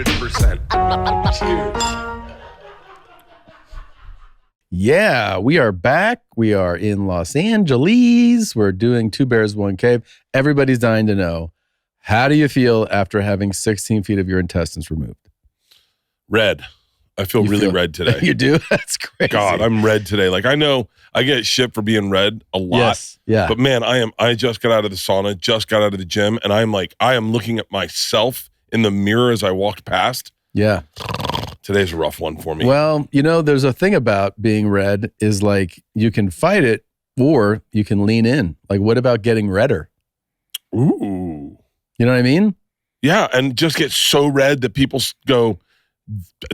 100%. Cheers. Yeah, we are back. We are in Los Angeles. We're doing Two Bears, One Cave. Everybody's dying to know, how do you feel after having 16 feet of your intestines removed? Red. I feel really red today. You do? That's crazy. God, I'm red today. Like, I know I get shit for being red a lot. Yes, yeah. But man, I just got out of the sauna, just got out of the gym, and I am looking at myself in the mirror as I walked past. Yeah. Today's a rough one for me. Well, you know, there's a thing about being red is like you can fight it or you can lean in. Like, what about getting redder? Ooh. You know what I mean? Yeah, and just get so red that people go,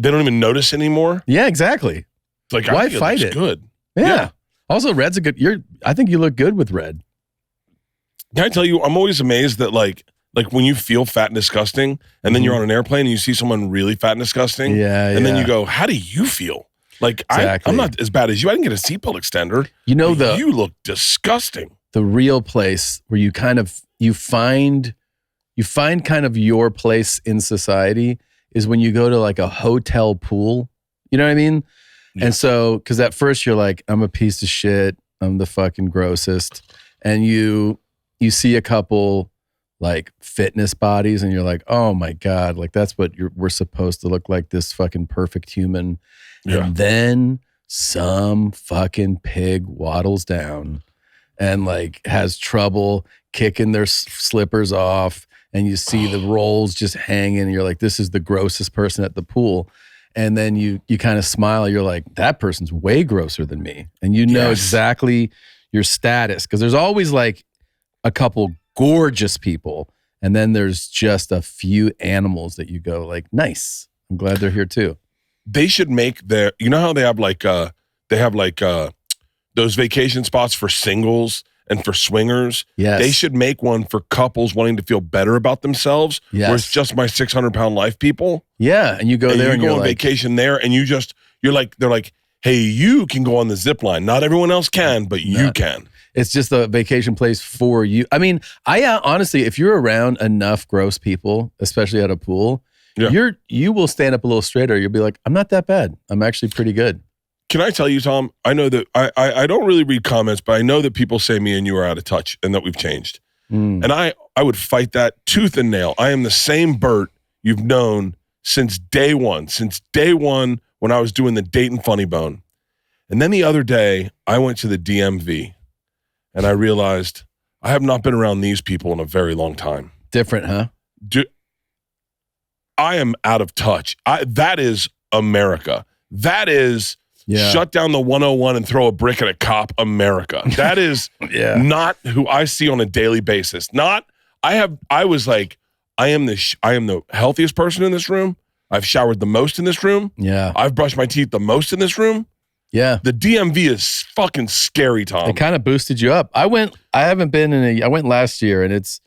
they don't even notice anymore. Yeah, exactly. It's like, why fight it? Good. Yeah. Also, red's a good. I think you look good with red. Can I tell you? I'm always amazed that like when you feel fat and disgusting, and then you're on an airplane and you see someone really fat and disgusting, and then you go, "How do you feel?" Like Exactly. I'm not as bad as you. I didn't get a seatbelt extender. You know you look disgusting. The real place where you find kind of your place in society is when you go to like a hotel pool. You know what I mean? Yeah. And so, because at first you're like, I'm a piece of shit. I'm the fucking grossest. And you see a couple like fitness bodies and you're like, oh my God, like that's what we're supposed to look like, this fucking perfect human. Yeah. And then some fucking pig waddles down and like has trouble kicking their slippers off. And you see the rolls just hanging and you're like, this is the grossest person at the pool. And then you kind of smile. You're like, that person's way grosser than me. And you know exactly your status. Because there's always like a couple gorgeous people. And then there's just a few animals that you go like, nice. I'm glad they're here too. They should make you know how they have those vacation spots for singles and for swingers. Yes. They should make one for couples wanting to feel better about themselves. Yes. Where it's just my 600-pound life people. Yeah. And you go there and you you're go on like, vacation there and they're like, hey, you can go on the zip line. Not everyone else can, but you can. It's just a vacation place for you. I mean, honestly, if you're around enough gross people, especially at a pool, you will stand up a little straighter. You'll be like, I'm not that bad. I'm actually pretty good. Can I tell you, Tom, I know that I don't really read comments, but I know that people say me and you are out of touch and that we've changed. And I would fight that tooth and nail. I am the same Bert you've known since day one when I was doing the Dayton Funny Bone. And then the other day, I went to the DMV and I realized I have not been around these people in a very long time. Different, huh? I am out of touch. That is America. That is... Yeah. Shut down the 101 and throw a brick at a cop, America. That is not who I see on a daily basis. I was like, I am the healthiest person in this room. I've showered the most in this room. Yeah. I've brushed my teeth the most in this room. Yeah. The DMV is fucking scary, Tom. It kind of boosted you up. I went last year and it's,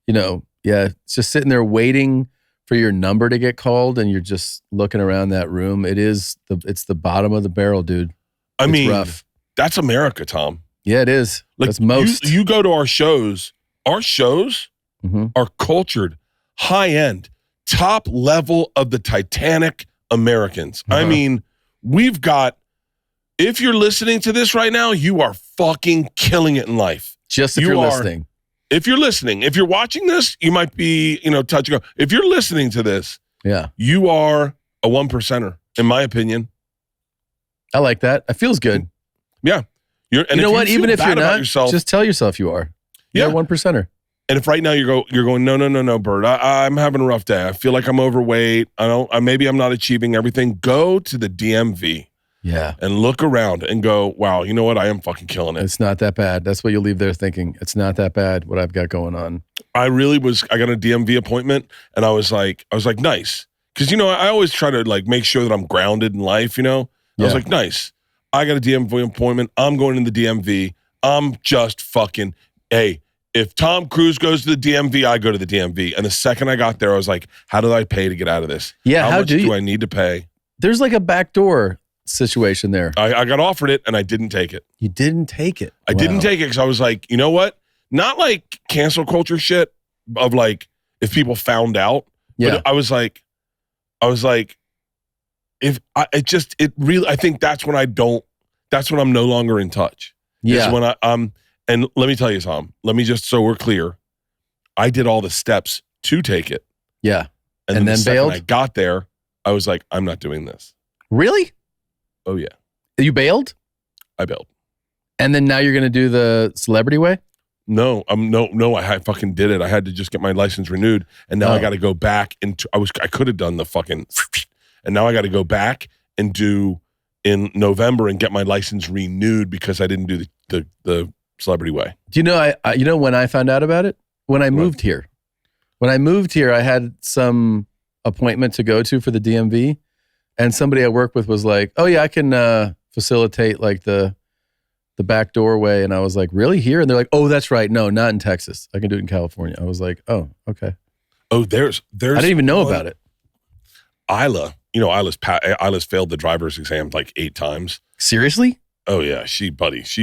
it's just sitting there waiting for your number to get called and you're just looking around that room. It's the bottom of the barrel, dude. I mean, rough. That's America, Tom. Yeah, it is. Like, that's most. You go to our shows are cultured, high end, top level of the Titanic Americans. I mean, if you're listening to this right now, you are fucking killing it in life. Just if you're listening. If you're listening, if you're watching this, you might be, touch and go. If you're listening to this, you are a 1%er, in my opinion. I like that. It feels good. Yeah. You know what? Even if you're not, just tell yourself you are. You're a 1%er. And if right now you're going, no, Bert, I'm having a rough day. I feel like I'm overweight. Maybe I'm not achieving everything. Go to the DMV. Yeah. And look around and go, wow, you know what? I am fucking killing it. It's not that bad. That's what you'll leave there thinking. It's not that bad what I've got going on. I got a DMV appointment and I was like, nice. Because, I always try to like make sure that I'm grounded in life, I was like, nice. I got a DMV appointment. I'm going to the DMV. I'm just fucking, hey, if Tom Cruise goes to the DMV, I go to the DMV. And the second I got there, I was like, how do I pay to get out of this? Yeah. How much do I need to pay? There's like a back door situation there. I got offered it and I didn't take it. You didn't take it? I didn't take it because I was like, you know what? Not like cancel culture shit of like if people found out. Yeah. But I was like, I was like, I think that's when I'm no longer in touch. Yeah. Is when and let me tell you, Tom, just so we're clear, I did all the steps to take it. Yeah. And then the second bailed? I got there, I was like, I'm not doing this. Really? Oh, yeah. You bailed? I bailed. And then now you're going to do the celebrity way? No, I fucking did it. I had to just get my license renewed. And now I got to go back into, I could have done the fucking, and now I got to go back and do in November and get my license renewed because I didn't do the celebrity way. Do you know, you know when I found out about it? When I moved here. When I moved here, I had some appointment to go to for the DMV, and somebody I work with was like, "Oh yeah, I can facilitate like the back doorway." And I was like, "Really, here?" And they're like, "Oh, that's right. No, not in Texas. I can do it in California." I was like, "Oh, okay." Oh, there's. I didn't even know about it. Isla, Isla's failed the driver's exam like 8 times. Seriously? Oh yeah, she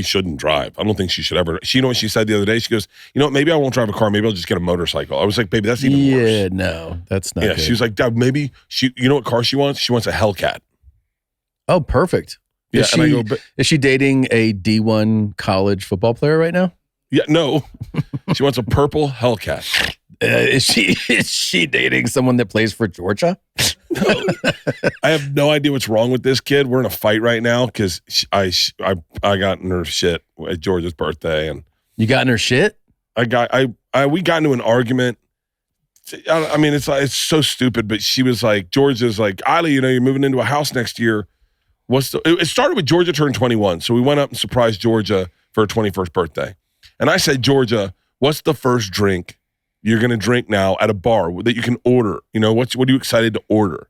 shouldn't drive. I don't think she should ever. You know what she said the other day? She goes, "You know what? Maybe I won't drive a car. Maybe I'll just get a motorcycle." I was like, "Baby, that's even worse." Yeah, no, that's not. Yeah, good. she was like, "Dad, maybe she. You know what car she wants? She wants a Hellcat." Oh, perfect. Yeah, and I go, is she dating a D1 college football player right now? Yeah, no. She wants a purple Hellcat. Is she dating someone that plays for Georgia? No. I have no idea what's wrong with this kid. We're in a fight right now because I got in her shit at Georgia's birthday, and you got in her shit. we got into an argument. I mean, it's so stupid, but she was like, Georgia's like, Isla, you're moving into a house next year. It started with Georgia turned 21, so we went up and surprised Georgia for her 21st birthday, and I said, Georgia, what's the first drink you're going to drink now at a bar that you can order? What are you excited to order?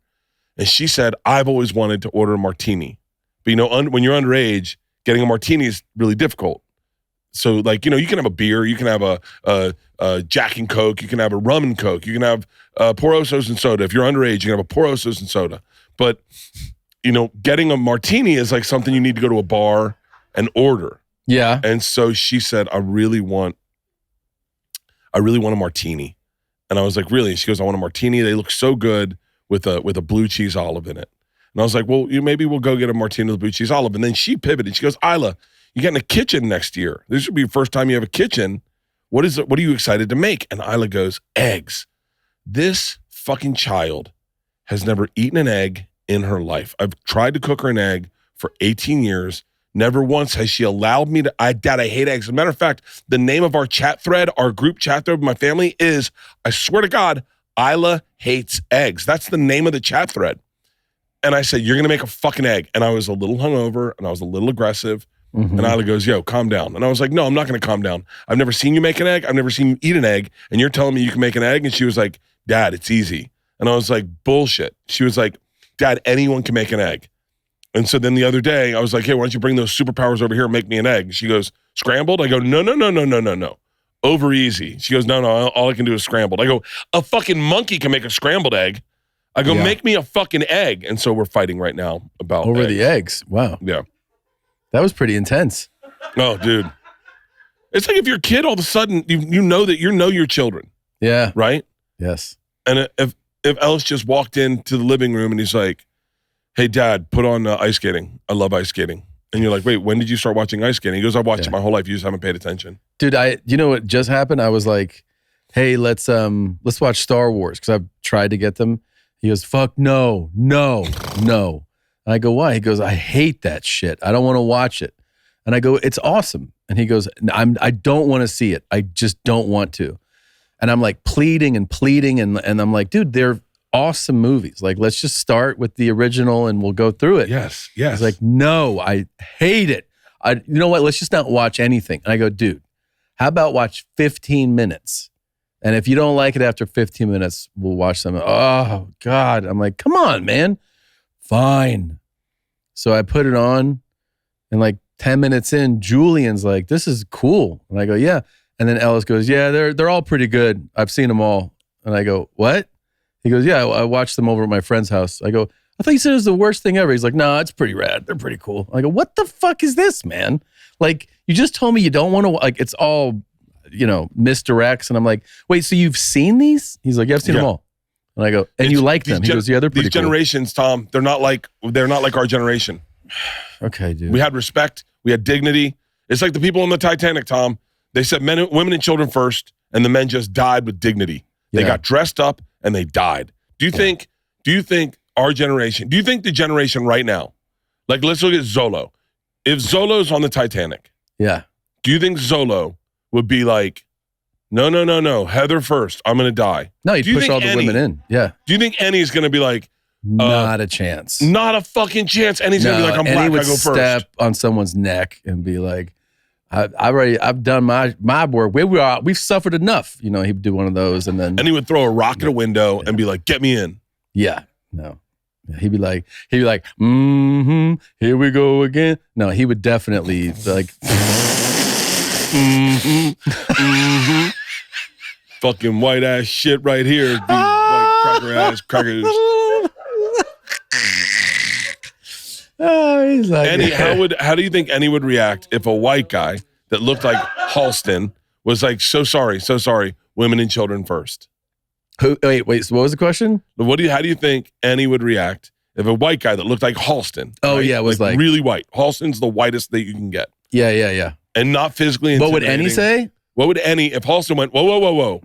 And she said, I've always wanted to order a martini. But, when you're underage, getting a martini is really difficult. So, like, you can have a beer. You can have a Jack and Coke. You can have a rum and Coke. You can have Porosos and soda. If you're underage, you can have a Porosos and soda. But, getting a martini is like something you need to go to a bar and order. Yeah. And so she said, I really want a martini. And I was like, really? And she goes, I want a martini. They look so good with a blue cheese olive in it. And I was like, well, maybe we'll go get a martini with blue cheese olive. And then she pivoted. She goes, Isla, you're getting a kitchen next year. This would be your first time you have a kitchen. What are you excited to make? And Isla goes, eggs. This fucking child has never eaten an egg in her life. I've tried to cook her an egg for 18 years. Never once has she allowed me to. Dad, I hate eggs. As a matter of fact, the name of our chat thread, our group chat thread with my family is, I swear to God, Isla hates eggs. That's the name of the chat thread. And I said, you're going to make a fucking egg. And I was a little hungover and I was a little aggressive. Mm-hmm. And Isla goes, yo, calm down. And I was like, no, I'm not going to calm down. I've never seen you make an egg. I've never seen you eat an egg. And you're telling me you can make an egg? And she was like, Dad, it's easy. And I was like, bullshit. She was like, Dad, anyone can make an egg. And so then the other day, I was like, hey, why don't you bring those superpowers over here and make me an egg? She goes, scrambled? I go, no. Over easy. She goes, no, all I can do is scrambled. I go, a fucking monkey can make a scrambled egg. I go, make me a fucking egg. And so we're fighting right now about over the eggs. Wow. Yeah. That was pretty intense. Oh, dude. It's like if your kid all of a sudden, you know that you know your children. Yeah. Right? Yes. And if Ellis just walked into the living room and he's like, hey, Dad, put on ice skating. I love ice skating. And you're like, wait, when did you start watching ice skating? He goes, I've watched it my whole life. You just haven't paid attention. Dude, you know what just happened? I was like, hey, let's watch Star Wars because I've tried to get them. He goes, fuck no. And I go, why? He goes, I hate that shit. I don't want to watch it. And I go, it's awesome. And he goes, I don't want to see it. I just don't want to. And I'm like pleading. And I'm like, dude, they're awesome movies. Like, let's just start with the original and we'll go through it. Yes. He's like, no, I hate it. You know what? Let's just not watch anything. And I go, dude, how about watch 15 minutes? And if you don't like it after 15 minutes, we'll watch something. Oh, God. I'm like, come on, man. Fine. So I put it on, and like 10 minutes in, Julian's like, this is cool. And I go, yeah. And then Ellis goes, yeah, they're all pretty good. I've seen them all. And I go, what? He goes, yeah, I watched them over at my friend's house. I go, I thought you said it was the worst thing ever. He's like, no, it's pretty rad. They're pretty cool. I go, what the fuck is this, man? Like, you just told me you don't want to, like, it's all, misdirects. And I'm like, wait, so you've seen these? He's like, yeah, I've seen them all. And I go, and you like them? He goes, yeah, they're pretty These generations, Tom, they're not like our generation. Okay, dude. We had respect. We had dignity. It's like the people on the Titanic, Tom. They set women and children first, and the men just died with dignity. They got dressed up and they died. Do you think our generation, do you think the generation right now, like let's look at Zolo. If Zolo's on the Titanic, do you think Zolo would be like, no, Heather first, I'm going to die? No, he'd push all the women in. Yeah. Do you think Annie's going to be like, not a chance. Not a fucking chance. Annie's going to be like, I'm black, I go first. Annie would step on someone's neck and be like, I've done my work. We've suffered enough. You know, he'd do one of those, and he would throw a rock at a window and be like, "Get me in." Yeah, no, he'd be like, here we go again. No, he would definitely like, fucking white ass shit right here, white cracker ass crackers. Oh, he's like, Annie, how do you think Annie would react if a white guy that looked like Halston was like, so sorry, women and children first? Wait. So what was the question? How do you think Annie would react if a white guy that looked like Halston? Oh, right? Yeah, was like really white. Halston's the whitest that you can get. Yeah. And not physically. What would Annie say? What would Annie if Halston went? Whoa?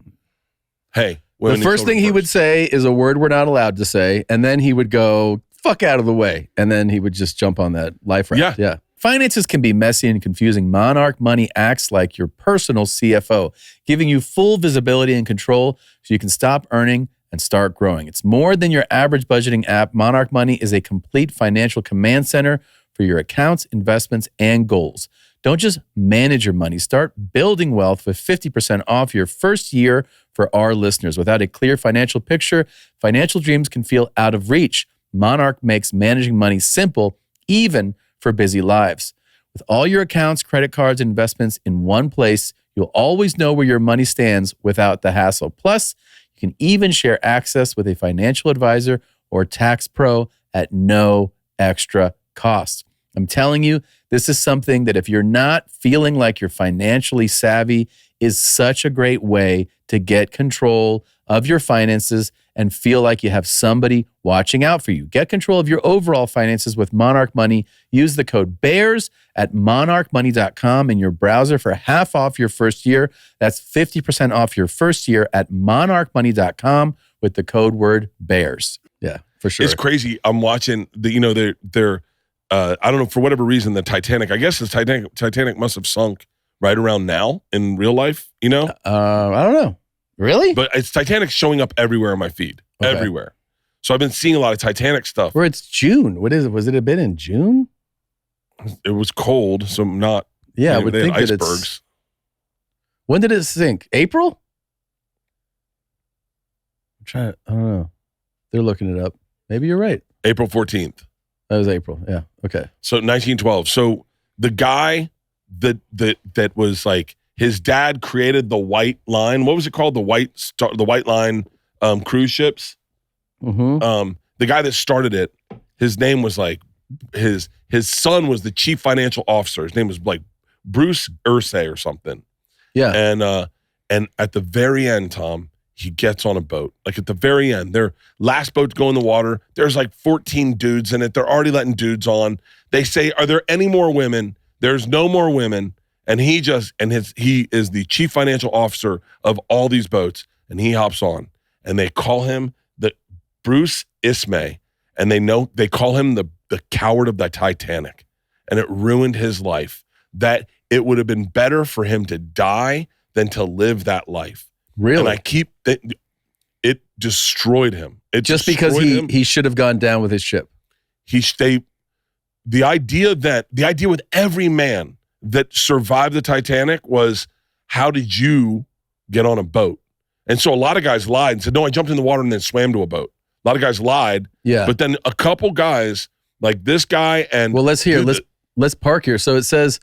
Hey, the first thing he would say is a word we're not allowed to say, and then he would go, fuck out of the way. And then he would just jump on that life raft. Yeah. Finances can be messy and confusing. Monarch Money acts like your personal CFO, giving you full visibility and control so you can stop earning and start growing. It's more than your average budgeting app. Monarch Money is a complete financial command center for your accounts, investments, and goals. Don't just manage your money. Start building wealth with 50% off your first year for our listeners. Without a clear financial picture, financial dreams can feel out of reach. Monarch makes managing money simple, even for busy lives. With all your accounts, credit cards, and investments in one place, you'll always know where your money stands without the hassle. Plus, you can even share access with a financial advisor or tax pro at no extra cost. I'm telling you, this is something that if you're not feeling like you're financially savvy, is such a great way to get control of your finances and feel like you have somebody watching out for you. Get control of your overall finances with Monarch Money. Use the code BEARS at monarchmoney.com in your browser for half off your first year. That's 50% off your first year at monarchmoney.com with the code word BEARS. Yeah, for sure. It's crazy. I'm watching they're I don't know, for whatever reason, the Titanic, I guess the Titanic must have sunk right around now in real life, I don't know. Really? But it's Titanic showing up everywhere on my feed. Okay. Everywhere. So I've been seeing a lot of Titanic stuff. Where it's June. What is it? Was it a bit in June? It was cold, so not. Yeah, I would think that icebergs. When did it sink? April? I don't know. They're looking it up. Maybe you're right. April 14th. That was April. Yeah. Okay. So 1912. So the guy that was like, his dad created the White Line. What was it called? The White Line cruise ships. Mm-hmm. The guy that started it, his name was like his son was the chief financial officer. His name was like Bruce Ursay or something. Yeah. And at the very end, Tom, he gets on a boat. Like at the very end, their last boat to go in the water. There's like 14 dudes in it. They're already letting dudes on. They say, "Are there any more women?" There's no more women. And he is the chief financial officer of all these boats, and he hops on, and they call him the Bruce Ismay, and they call him the coward of the Titanic, and it ruined his life. That it would have been better for him to die than to live that life. Really? And it destroyed him. Just because he should have gone down with his ship. The idea with every man that survived the Titanic was, how did you get on a boat? And so a lot of guys lied and said, no, I jumped in the water and then swam to a boat. A lot of guys lied. Yeah. But then a couple guys, like this guy and... Well, let's park here. So it says,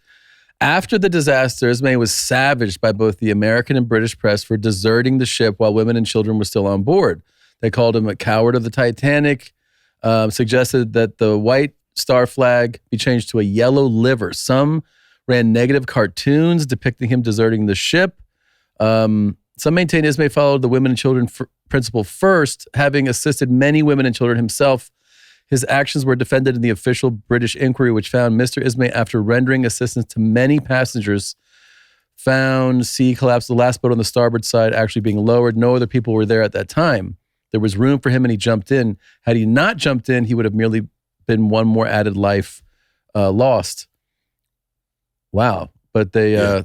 after the disaster, Ismay was savaged by both the American and British press for deserting the ship while women and children were still on board. They called him a coward of the Titanic, suggested that the White Star flag be changed to a yellow liver. Some ran negative cartoons depicting him deserting the ship. Some maintain Ismay followed the women and children principle first, having assisted many women and children himself. His actions were defended in the official British inquiry, which found Mr. Ismay, after rendering assistance to many passengers, found sea collapse, the last boat on the starboard side actually being lowered. No other people were there at that time. There was room for him and he jumped in. Had he not jumped in, he would have merely been one more added life lost. Wow. But they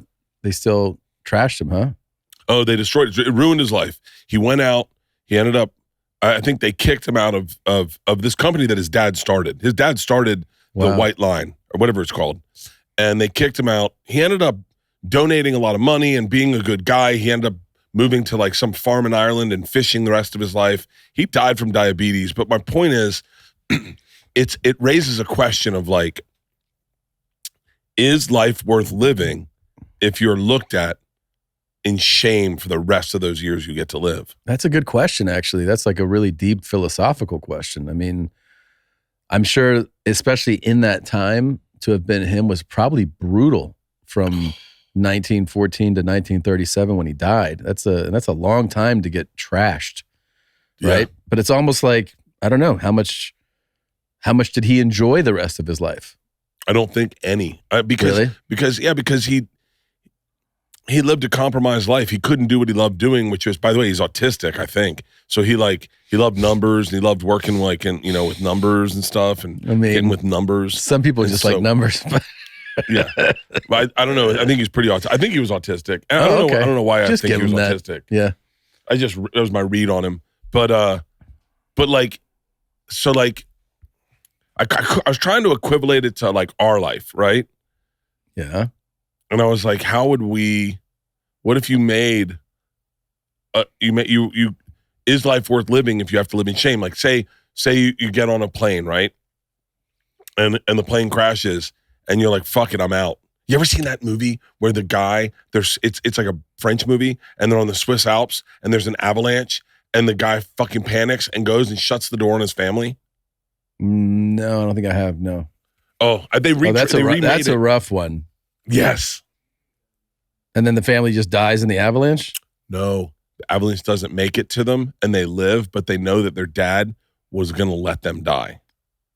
still trashed him, huh? Oh, they destroyed it. It ruined his life. He went out. He ended up, I think they kicked him out of this company that his dad started. His dad started the White Line, or whatever it's called. And they kicked him out. He ended up donating a lot of money and being a good guy. He ended up moving to like some farm in Ireland and fishing the rest of his life. He died from diabetes. But my point is, it raises a question of like, is life worth living if you're looked at in shame for the rest of those years you get to live? That's a good question, actually. That's like a really deep philosophical question. I mean, I'm sure, especially in that time, to have been him was probably brutal from 1914 to 1937 when he died. That's a long time to get trashed, right? Yeah. But it's almost like, I don't know, how much did he enjoy the rest of his life? I don't think any. Because he lived a compromised life. He couldn't do what he loved doing, which was, by the way, he's autistic, I think. So he loved numbers and he loved working with numbers and stuff and getting with numbers. Some people just like numbers. Yeah. But I don't know. I think he's pretty autistic. I think he was autistic. I don't know why I think he was autistic. Yeah. That was my read on him. But I was trying to equivalate it to like our life, right? Yeah. And I was like, what if you made, is life worth living if you have to live in shame? Like say you get on a plane, right? And the plane crashes and you're like, fuck it, I'm out. You ever seen that movie where the guy, it's like a French movie and they're on the Swiss Alps and there's an avalanche and the guy fucking panics and goes and shuts the door on his family? No, I don't think I have, no. Oh, that's a rough one. Yes. And then the family just dies in the avalanche? No, the avalanche doesn't make it to them and they live, but they know that their dad was going to let them die.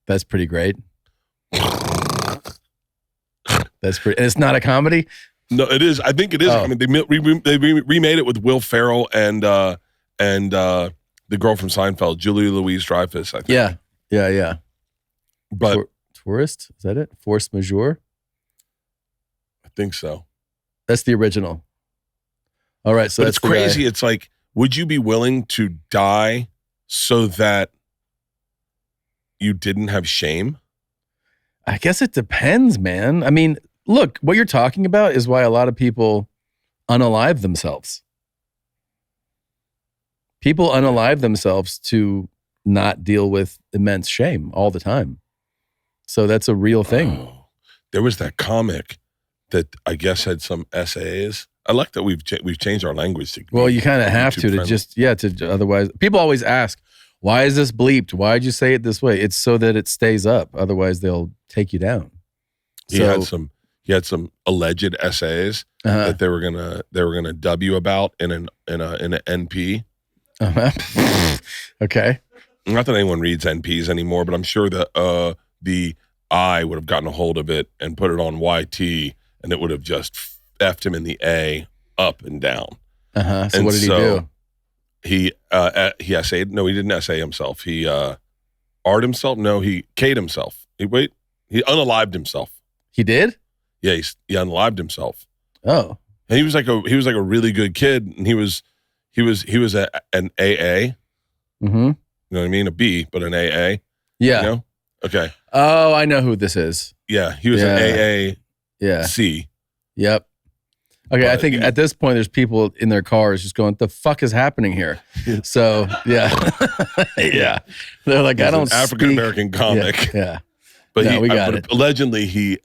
That's pretty great. And it's not a comedy? No, it is. I think it is. I mean, they remade it with Will Ferrell and the girl from Seinfeld, Julia Louis-Dreyfus, I think. Yeah. But Tourist? Is that it? Force Majeure? I think so. That's the original. All right, so but it's crazy. It's like, would you be willing to die so that you didn't have shame? I guess it depends, man. I mean, look, what you're talking about is why a lot of people unalive themselves. People unalive themselves to not deal with immense shame all the time. So that's a real thing. Oh, there was that comic that I guess had some essays. I like that we've changed our language to. Well, you kind of have to otherwise people always ask, why is this bleeped? Why'd you say it this way? It's so that it stays up. Otherwise they'll take you down. He had some alleged essays that they were gonna dub you about in an NP. Okay. Not that anyone reads NPs anymore, but I'm sure that the I would have gotten a hold of it and put it on YT, and it would have just effed him in the A up and down. So and what did he do? He essayed. No, he didn't essay himself. He art himself. No, he K'd himself. He unalived himself. He did? Yeah, he unalived himself. Oh, and he was like a really good kid, and he was an AA. Mm-hmm. You know what I mean? A B, but an AA. Yeah. You know? Okay. Oh, I know who this is. Yeah, he was an AA. Yeah. C. Yep. Okay, I think at this point there's people in their cars just going, "The fuck is happening here?" So yeah, yeah. They're like, He's "I don't." African American comic. Yeah. But we got it. Allegedly, he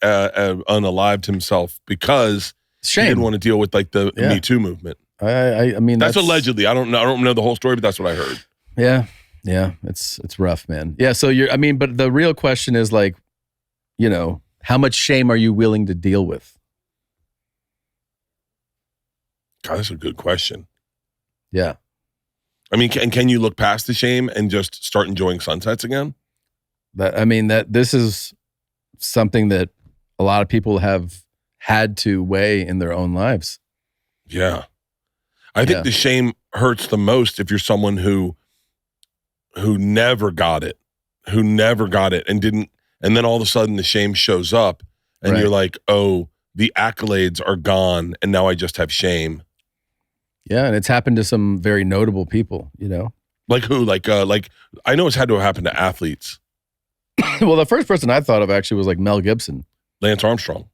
unalived himself because Shame. he didn't want to deal with like the Me Too movement. I mean, that's allegedly. I don't know the whole story, but that's what I heard. Yeah. It's rough, man. Yeah. So but the real question is like, how much shame are you willing to deal with? God, that's a good question. Yeah. I mean, can you look past the shame and just start enjoying sunsets again? This is something that a lot of people have had to weigh in their own lives. Yeah. I think the shame hurts the most if you're someone who never got it, and didn't, and then all of a sudden the shame shows up and you're like, oh, the accolades are gone and now I just have shame. Yeah, and it's happened to some very notable people, you know. Like who? Like I know it's had to happen to athletes. Well, the first person I thought of actually was like Mel Gibson. Lance Armstrong.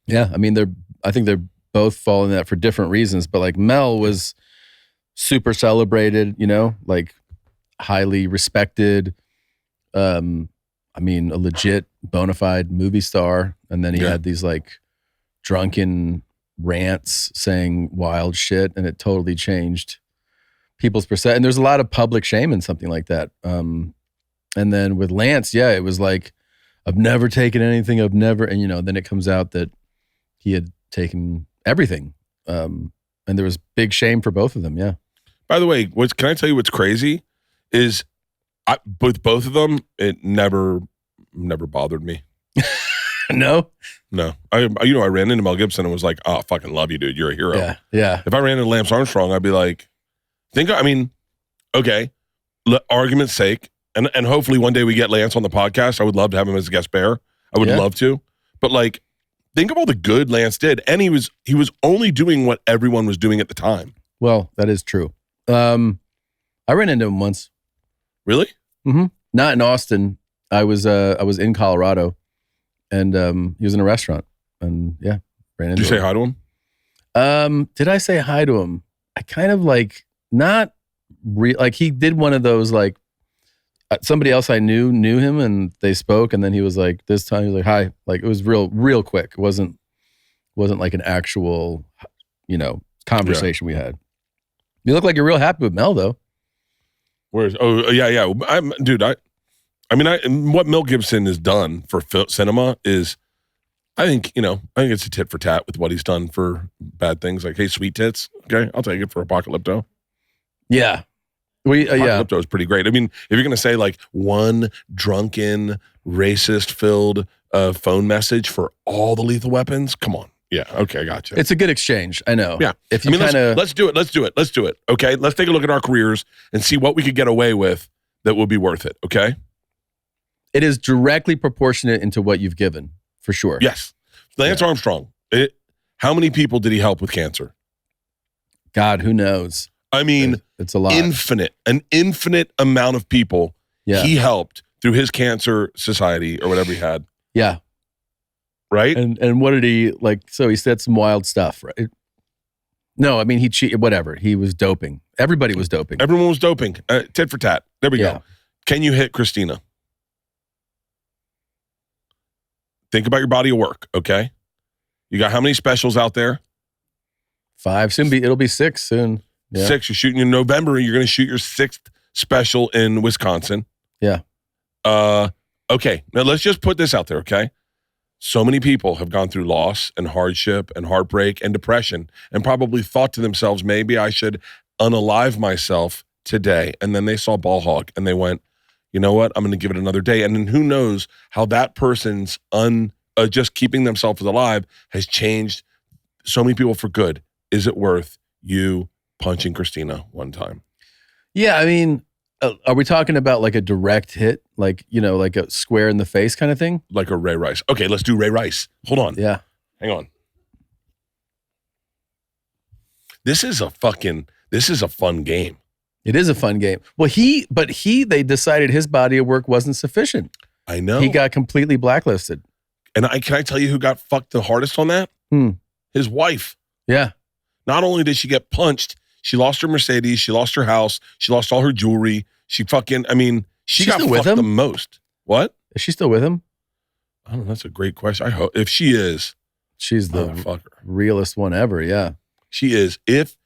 Yeah, I mean I think they're both falling that for different reasons, but like Mel was super celebrated, you know, like highly respected. I mean, a legit bona fide movie star. And then he had these like drunken rants saying wild shit, and it totally changed people's perception. And there's a lot of public shame in something like that. And then with Lance, it was like, I've never taken anything. And you know, then it comes out that he had taken everything. And there was big shame for both of them. Yeah. By the way, can I tell you what's crazy is with both of them, it never bothered me. No. I ran into Mel Gibson and was like, oh, I fucking love you, dude. You're a hero. Yeah. If I ran into Lance Armstrong, I'd be like, okay, argument's sake. And hopefully one day we get Lance on the podcast. I would love to have him as a guest bear. I would love to. But like, think of all the good Lance did. And he was only doing what everyone was doing at the time. Well, that is true. I ran into him once. Really? Mm-hmm. Not in Austin. I was in Colorado, and he was in a restaurant, and ran into him. Did you say hi to him? Did I say hi to him? I kind of like like he did one of those like somebody else I knew him, and they spoke, and then he was like, this time he was like, hi. Like it was real quick. It wasn't like an actual, you know, conversation we had. You look like you're real happy with Mel though. What Mel Gibson has done for cinema is, I think it's a tit for tat with what he's done for bad things. Like, hey, sweet tits. Okay, I'll take it for Apocalypto. Yeah. Apocalypto is pretty great. I mean, if you're going to say like one drunken, racist-filled phone message for all the Lethal Weapons, come on. Yeah, okay, I gotcha. It's a good exchange, I know. Yeah. If you let's do it. Okay, let's take a look at our careers and see what we could get away with that will be worth it, okay? It is directly proportionate into what you've given, for sure. Yes. Lance Armstrong, how many people did he help with cancer? God, who knows? I mean, it's a lot. An infinite amount of people he helped through his cancer society or whatever he had. Yeah. Right? And what did he, like, so he said some wild stuff, right? No, I mean, he cheated, whatever. He was doping. Everybody was doping. Everyone was doping. Tit for tat. There we go. Can you hit Christina? Think about your body of work, okay? You got how many specials out there? 5. It'll be 6 soon. Yeah. 6. You're shooting in November. You're going to shoot your 6th special in Wisconsin. Yeah. Okay. Now let's just put this out there, okay? So many people have gone through loss and hardship and heartbreak and depression and probably thought to themselves, maybe I should unalive myself today. And then they saw Ball Hog and they went, you know what? I'm going to give it another day. And then who knows how that person's just keeping themselves alive has changed so many people for good. Is it worth you punching Christina one time? Yeah, I mean, are we talking about like a direct hit? Like, you know, like a square in the face kind of thing? Like a Ray Rice. Okay, let's do Ray Rice. Hold on. Yeah. Hang on. This is a fun game. It is a fun game. Well, they decided his body of work wasn't sufficient. I know. He got completely blacklisted. And can I tell you who got fucked the hardest on that? His wife. Yeah. Not only did she get punched, she lost her Mercedes, she lost her house, she lost all her jewelry. She got fucked the most. What? Is she still with him? I don't know. That's a great question. I hope. If she is. She's the realest one ever, yeah. She is. If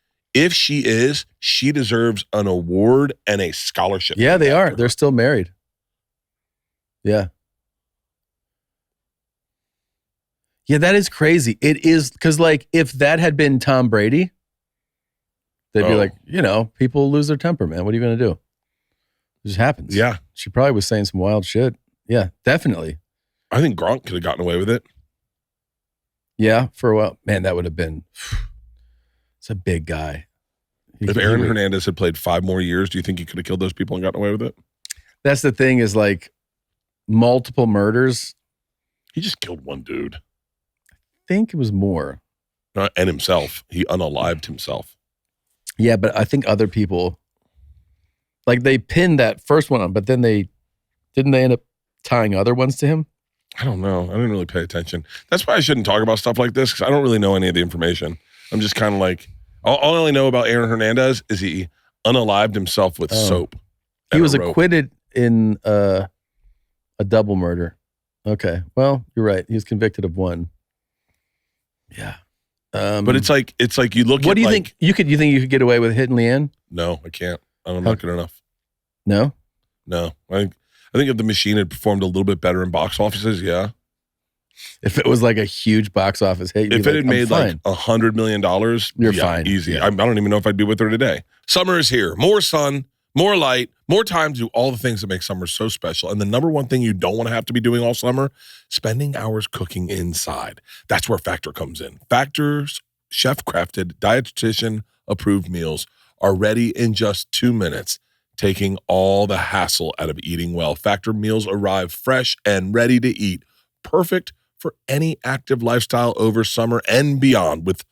she is, she deserves an award and a scholarship. Yeah, they are. They're still married. Yeah. Yeah, that is crazy. It is, because like if that had been Tom Brady, they'd be like, people lose their temper, man. What are you going to do? It just happens. Yeah. She probably was saying some wild shit. Yeah, definitely. I think Gronk could have gotten away with it. Yeah, for a while. Man, that would have been, it's a big guy. If Aaron Hernandez had played 5 more years, do you think he could have killed those people and gotten away with it? That's the thing, is like multiple murders. He just killed one dude. I think it was more. And himself. He unalived himself. Yeah, but I think other people, like they pinned that first one on, but then didn't they end up tying other ones to him? I don't know. I didn't really pay attention. That's why I shouldn't talk about stuff like this, because I don't really know any of the information. I'm just kind of like, all I only know about Aaron Hernandez is he unalived himself with soap. He was acquitted in a double murder. Okay. Well, you're right. He was convicted of one. Yeah. But it's like you look what at do you like, think? You think you could get away with hitting Leanne? No, I can't. I'm not good enough. No? No. I think if the machine had performed a little bit better in box offices, yeah. If it was like a huge box office hit, if it had made like $100 million, you're fine. Easy. Yeah. I don't even know if I'd be with her today. Summer is here. More sun, more light, more time to do all the things that make summer so special. And the number one thing you don't want to have to be doing all summer, spending hours cooking inside. That's where Factor comes in. Factor's chef-crafted, dietitian-approved meals are ready in just 2 minutes, taking all the hassle out of eating well. Factor meals arrive fresh and ready to eat. Perfect for any active lifestyle over summer and beyond. With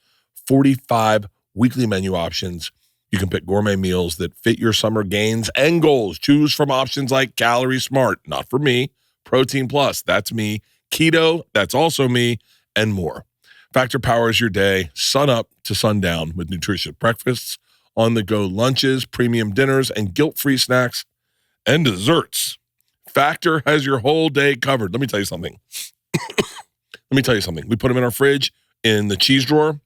45 weekly menu options, you can pick gourmet meals that fit your summer gains and goals. Choose from options like Calorie Smart, not for me, Protein Plus, that's me, Keto, that's also me, and more. Factor powers your day, sun up to sundown, with nutritious breakfasts, on-the-go lunches, premium dinners, and guilt-free snacks and desserts. Factor has your whole day covered. Let me tell you something. We put them in our fridge, in the cheese drawer,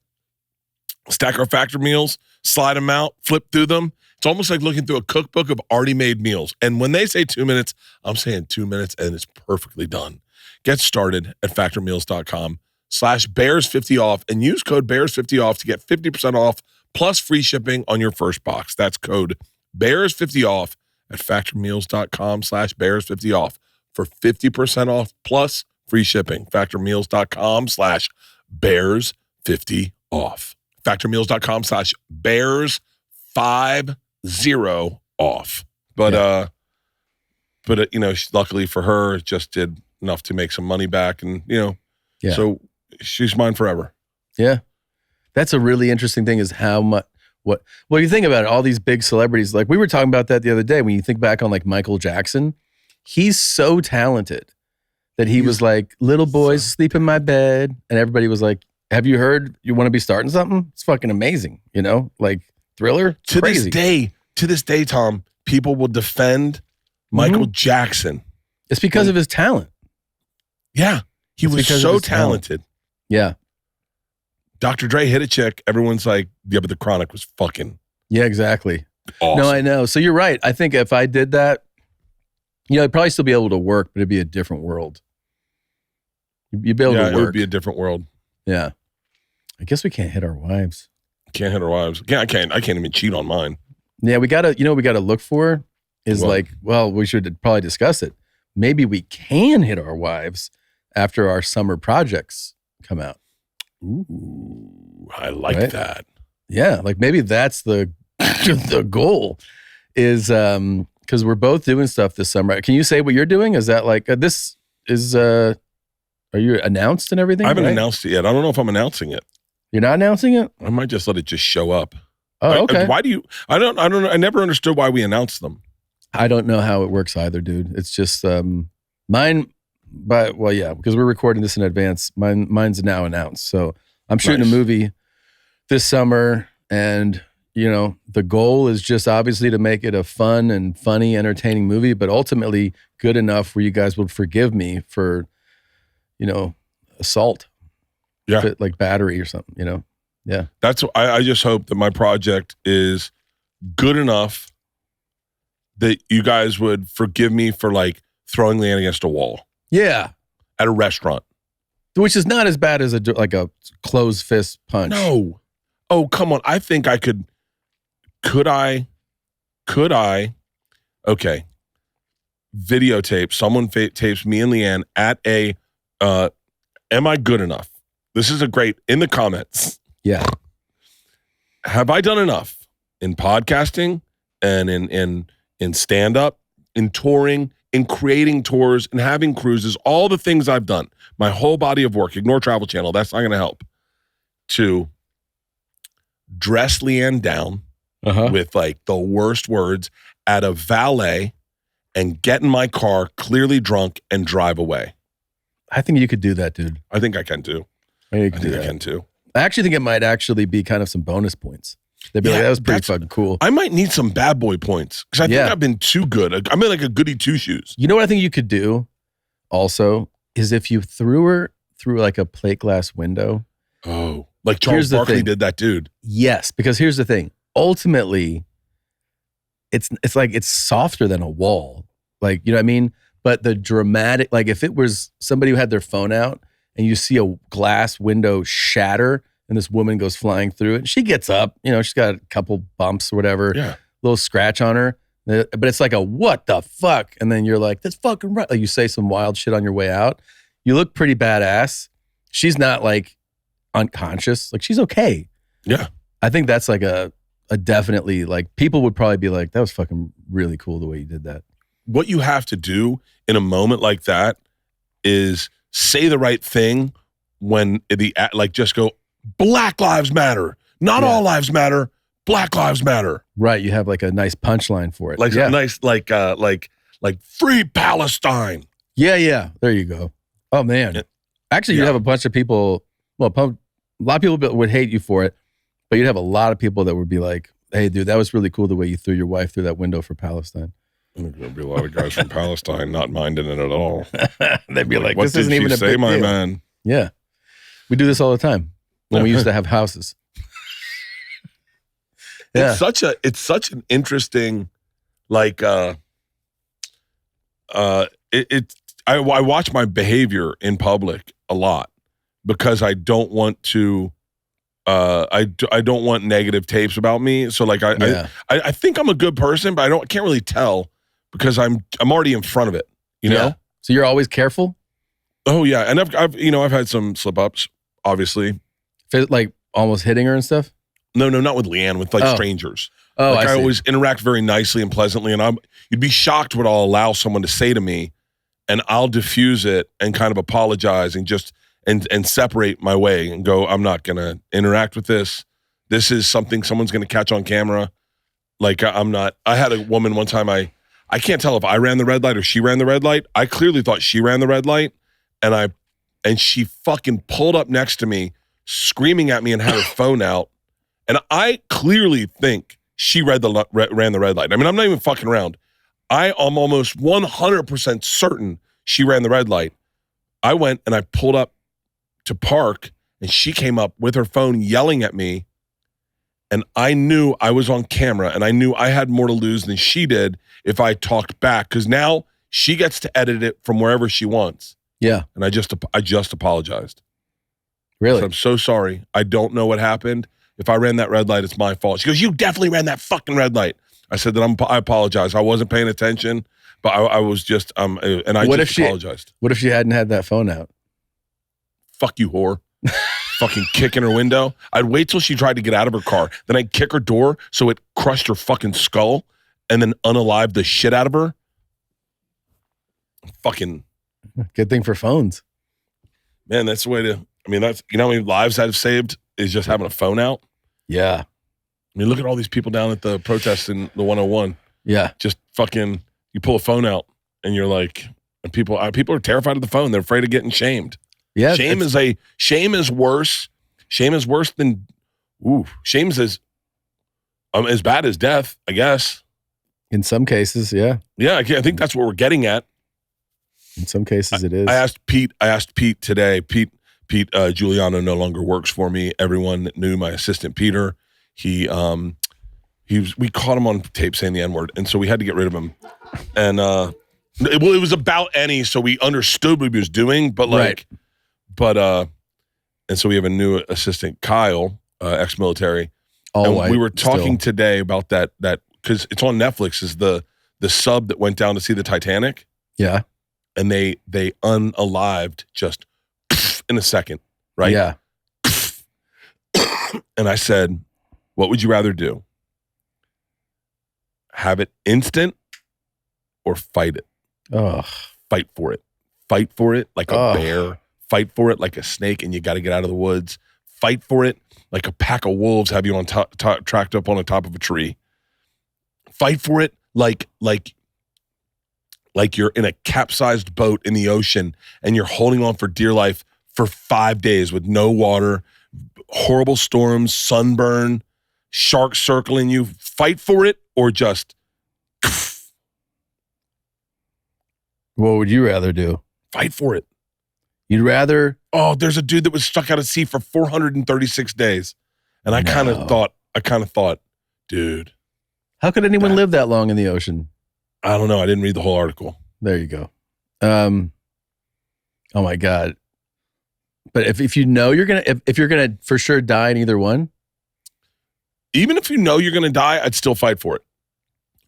stack our Factor meals, slide them out, flip through them. It's almost like looking through a cookbook of already made meals. And when they say 2 minutes, I'm saying 2 minutes, and it's perfectly done. Get started at factormeals.com/bears50off and use code bears50off to get 50% off plus free shipping on your first box. That's code bears50off at factormeals.com/bears50off for 50% off plus free shipping. Factormeals.com/bears50off. Factormeals.com/bears50off. But luckily for her, it just did enough to make some money back, and so she's mine forever. Yeah, that's a really interesting thing. Is how much you think about it. All these big celebrities, like we were talking about that the other day. When you think back on like Michael Jackson, he's so talented that he was like, little boys sleep in my bed. And everybody was like, have you heard you want to be starting something? It's fucking amazing. Like Thriller. To this day, Tom, people will defend Michael Jackson. It's because of his talent. Yeah. He was so talented. Yeah. Dr. Dre hit a chick. Everyone's like, yeah, but the Chronic was fucking. Yeah, exactly. Awesome. No, I know. So you're right. I think if I did that, I'd probably still be able to work, but it'd be a different world. You'd be able to work. It would be a different world. Yeah. I guess we can't hit our wives. Can't hit our wives. Yeah, I can't even cheat on mine. Yeah, we gotta, what we gotta look for is we should probably discuss it. Maybe we can hit our wives after our summer projects come out. Ooh, I like that. Yeah, like maybe that's the the goal is because we're both doing stuff this summer. Can you say what you're doing? Is that like this is are you announced and everything? I haven't announced it yet. I don't know if I'm announcing it. You're not announcing it? I might just let it just show up. Oh, okay. Why do you? I don't. I never understood why we announced them. I don't know how it works either, dude. It's just mine. But because we're recording this in advance. Mine's now announced. So I'm shooting a movie this summer, and the goal is just obviously to make it a fun and funny, entertaining movie, but ultimately good enough where you guys would forgive me for, assault. Yeah. Like battery or something, Yeah. That's, I just hope that my project is good enough that you guys would forgive me for like throwing Leanne against a wall. Yeah. At a restaurant. which is not as bad as a closed fist punch. No. Oh, come on. I think I could. Could I? Okay. Videotape. Someone tapes me and Leanne at a. Am I good enough? This is a great in the comments. Yeah. Have I done enough in podcasting and in stand up, in touring, in creating tours, and having cruises? All the things I've done, my whole body of work. Ignore Travel Channel. That's not going to help. To dress Leanne down with like the worst words at a valet and get in my car clearly drunk and drive away. I think you could do that, dude. I think I can too. I can too. I actually think it might actually be kind of some bonus points. They'd be like, that was pretty fucking cool. I might need some bad boy points because I think I've been too good. I'm in like a goody two shoes. You know what I think you could do also is if you threw her through like a plate glass window. Oh, like Charles Barkley did that dude. Yes, because here's the thing. Ultimately, it's like it's softer than a wall. Like, you know what I mean? But the dramatic, like if it was somebody who had their phone out and you see a glass window shatter and this woman goes flying through it, she gets up, you know, she's got a couple bumps or whatever, little scratch on her. But it's like a, what the fuck? And then you're like, that's fucking right. Like you say some wild shit on your way out. You look pretty badass. She's not like unconscious. Like she's okay. Yeah. I think that's like a definitely, like people would probably be like, that was fucking really cool the way you did that. What you have to do in a moment like that is say the right thing when like just go, Black Lives Matter. Not all lives matter. Black Lives Matter. Right. You have like a nice punchline for it. Like a nice, like free Palestine. Yeah. There you go. Oh man. Actually, you'd have a bunch of people. Well, a lot of people would hate you for it, but you'd have a lot of people that would be like, hey, dude, that was really cool the way you threw your wife through that window for Palestine. There'd be a lot of guys from Palestine not minding it at all. They'd be like, what this isn't even a big my deal. Man? Yeah. We do this all the time when we used to have houses. It's such an interesting, like, I watch my behavior in public a lot because I don't want to, I don't want negative tapes about me. So like, I think I'm a good person, but I can't really tell because I'm already in front of it, you know? So you're always careful? Oh yeah. And I've had some slip ups, obviously. Like almost hitting her and stuff? No, not with Leanne, with like strangers. Oh, like I see. always interact very nicely and pleasantly, and you'd be shocked what I'll allow someone to say to me, and I'll diffuse it and kind of apologize and just and separate my way and go, I'm not gonna interact with this. This is something someone's gonna catch on camera. Like I'm not. I had a woman one time. I can't tell if I ran the red light or she ran the red light. I clearly thought she ran the red light, and she fucking pulled up next to me, screaming at me and had her phone out. And I clearly think she ran the red light. I mean, I'm not even fucking around. I am almost 100% certain she ran the red light. I went and I pulled up to park, and she came up with her phone yelling at me. And I knew I was on camera, and I knew I had more to lose than she did if I talked back, because now she gets to edit it from wherever she wants. Yeah. And I just apologized. Really? So I'm so sorry. I don't know what happened. If I ran that red light, it's my fault. She goes, you definitely ran that fucking red light. I said that I apologize. I wasn't paying attention, but I was just, and I apologized. What if she hadn't had that phone out? Fuck you, whore. Fucking kick in her window. I'd wait till she tried to get out of her car. Then I'd kick her door so it crushed her fucking skull and then unalive the shit out of her. Fucking. Good thing for phones. Man, that's the way to, I mean, that's, you know how many lives I've saved is just having a phone out? Yeah. I mean, look at all these people down at the protest in the 101. Yeah. Just fucking, you pull a phone out and you're like, and people are terrified of the phone. They're afraid of getting shamed. Yeah. Shame is worse. Shame is worse than, shame is as bad as death, I guess. In some cases, yeah. Yeah, I think that's what we're getting at. In some cases, it is. I asked Pete today. Pete Giuliano no longer works for me. Everyone knew my assistant Peter. We caught him on tape saying the N-word, and so we had to get rid of him. And it was about Annie, so we understood what he was doing, but and so we have a new assistant, Kyle, ex-military. All and white we were talking still. today about that because it's on Netflix, is the sub that went down to see the Titanic. Yeah. And they unalived just in a second, right? Yeah. And I said, what would you rather do? Have it instant or fight it? Ugh. Fight for it. Fight for it like a Ugh. bear. Fight for it like a snake and you got to get out of the woods. Fight for it like a pack of wolves have you on tracked up on the top of a tree. Fight for it like you're in a capsized boat in the ocean and you're holding on for dear life for 5 days with no water, horrible storms, sunburn, sharks circling you. Fight for it or just... What would you rather do? Fight for it. You'd rather... Oh, there's a dude that was stuck out at sea for 436 days. And I kind of thought, dude. How could anyone live that long in the ocean? I don't know. I didn't read the whole article. There you go. Oh my God. But if you know you're going to, if you're going to for sure die in either one. Even if you know you're going to die, I'd still fight for it.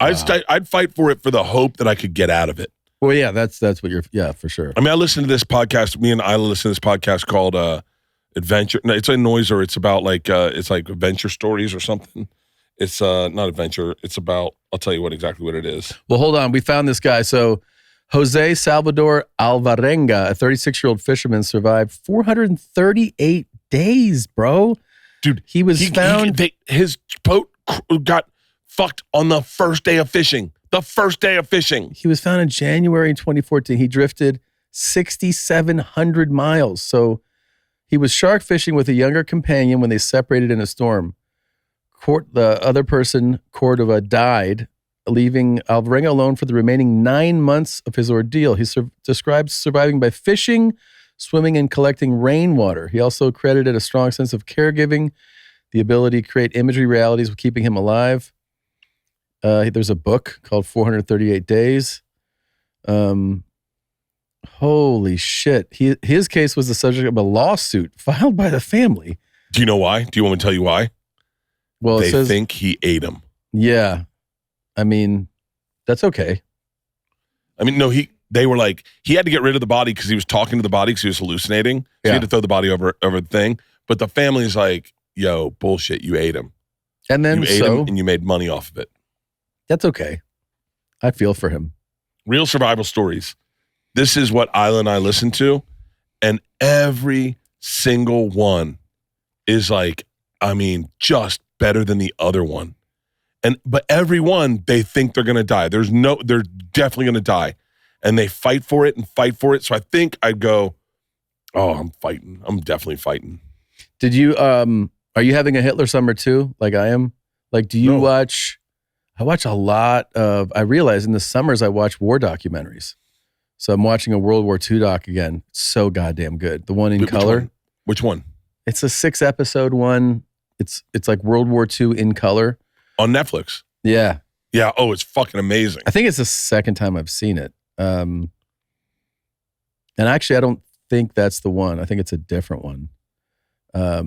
I'd fight for it for the hope that I could get out of it. Well, yeah, that's what you're, yeah, for sure. I mean, I listened to this podcast. Me and Isla listen to this podcast called Adventure. No, it's a Noiser. It's about it's like adventure stories or something. It's not adventure. It's about, I'll tell you exactly what it is. Well, hold on. We found this guy. So Jose Salvador Alvarenga, a 36-year-old fisherman, survived 438 days, bro. Dude, he was found. His boat got fucked on the first day of fishing. The first day of fishing. He was found in January 2014. He drifted 6,700 miles. So he was shark fishing with a younger companion when they separated in a storm. The other person, Cordova, died, leaving Alvarenga alone for the remaining 9 months of his ordeal. He described surviving by fishing, swimming, and collecting rainwater. He also credited a strong sense of caregiving, the ability to create imagery realities with keeping him alive. There's a book called 438 Days. Holy shit. His case was the subject of a lawsuit filed by the family. Do you know why? Do you want me to tell you why? Well, they think he ate him. Yeah. I mean, that's okay. I mean, no, they were like, he had to get rid of the body because he was talking to the body because he was hallucinating. So he had to throw the body over the thing. But the family's like, yo, bullshit, you ate him. And then you ate him and you made money off of it. That's okay. I feel for him. Real survival stories. This is what Isla and I listen to. And every single one is like, I mean, just better than the other one. But every one, they think they're going to die. They're definitely going to die. And they fight for it and fight for it. So I think I'd go, oh, I'm fighting. I'm definitely fighting. Did you, are you having a Hitler summer too? Like I am? Like, do you watch, I watch a lot of, I realize in the summers I watch war documentaries. So I'm watching a World War II doc again. It's so goddamn good. The one in color. Which one? It's a 6-episode one. It's like World War II in color. On Netflix? Yeah. Yeah. Oh, it's fucking amazing. I think it's the second time I've seen it. And actually, I don't think that's the one. I think it's a different one. Yeah,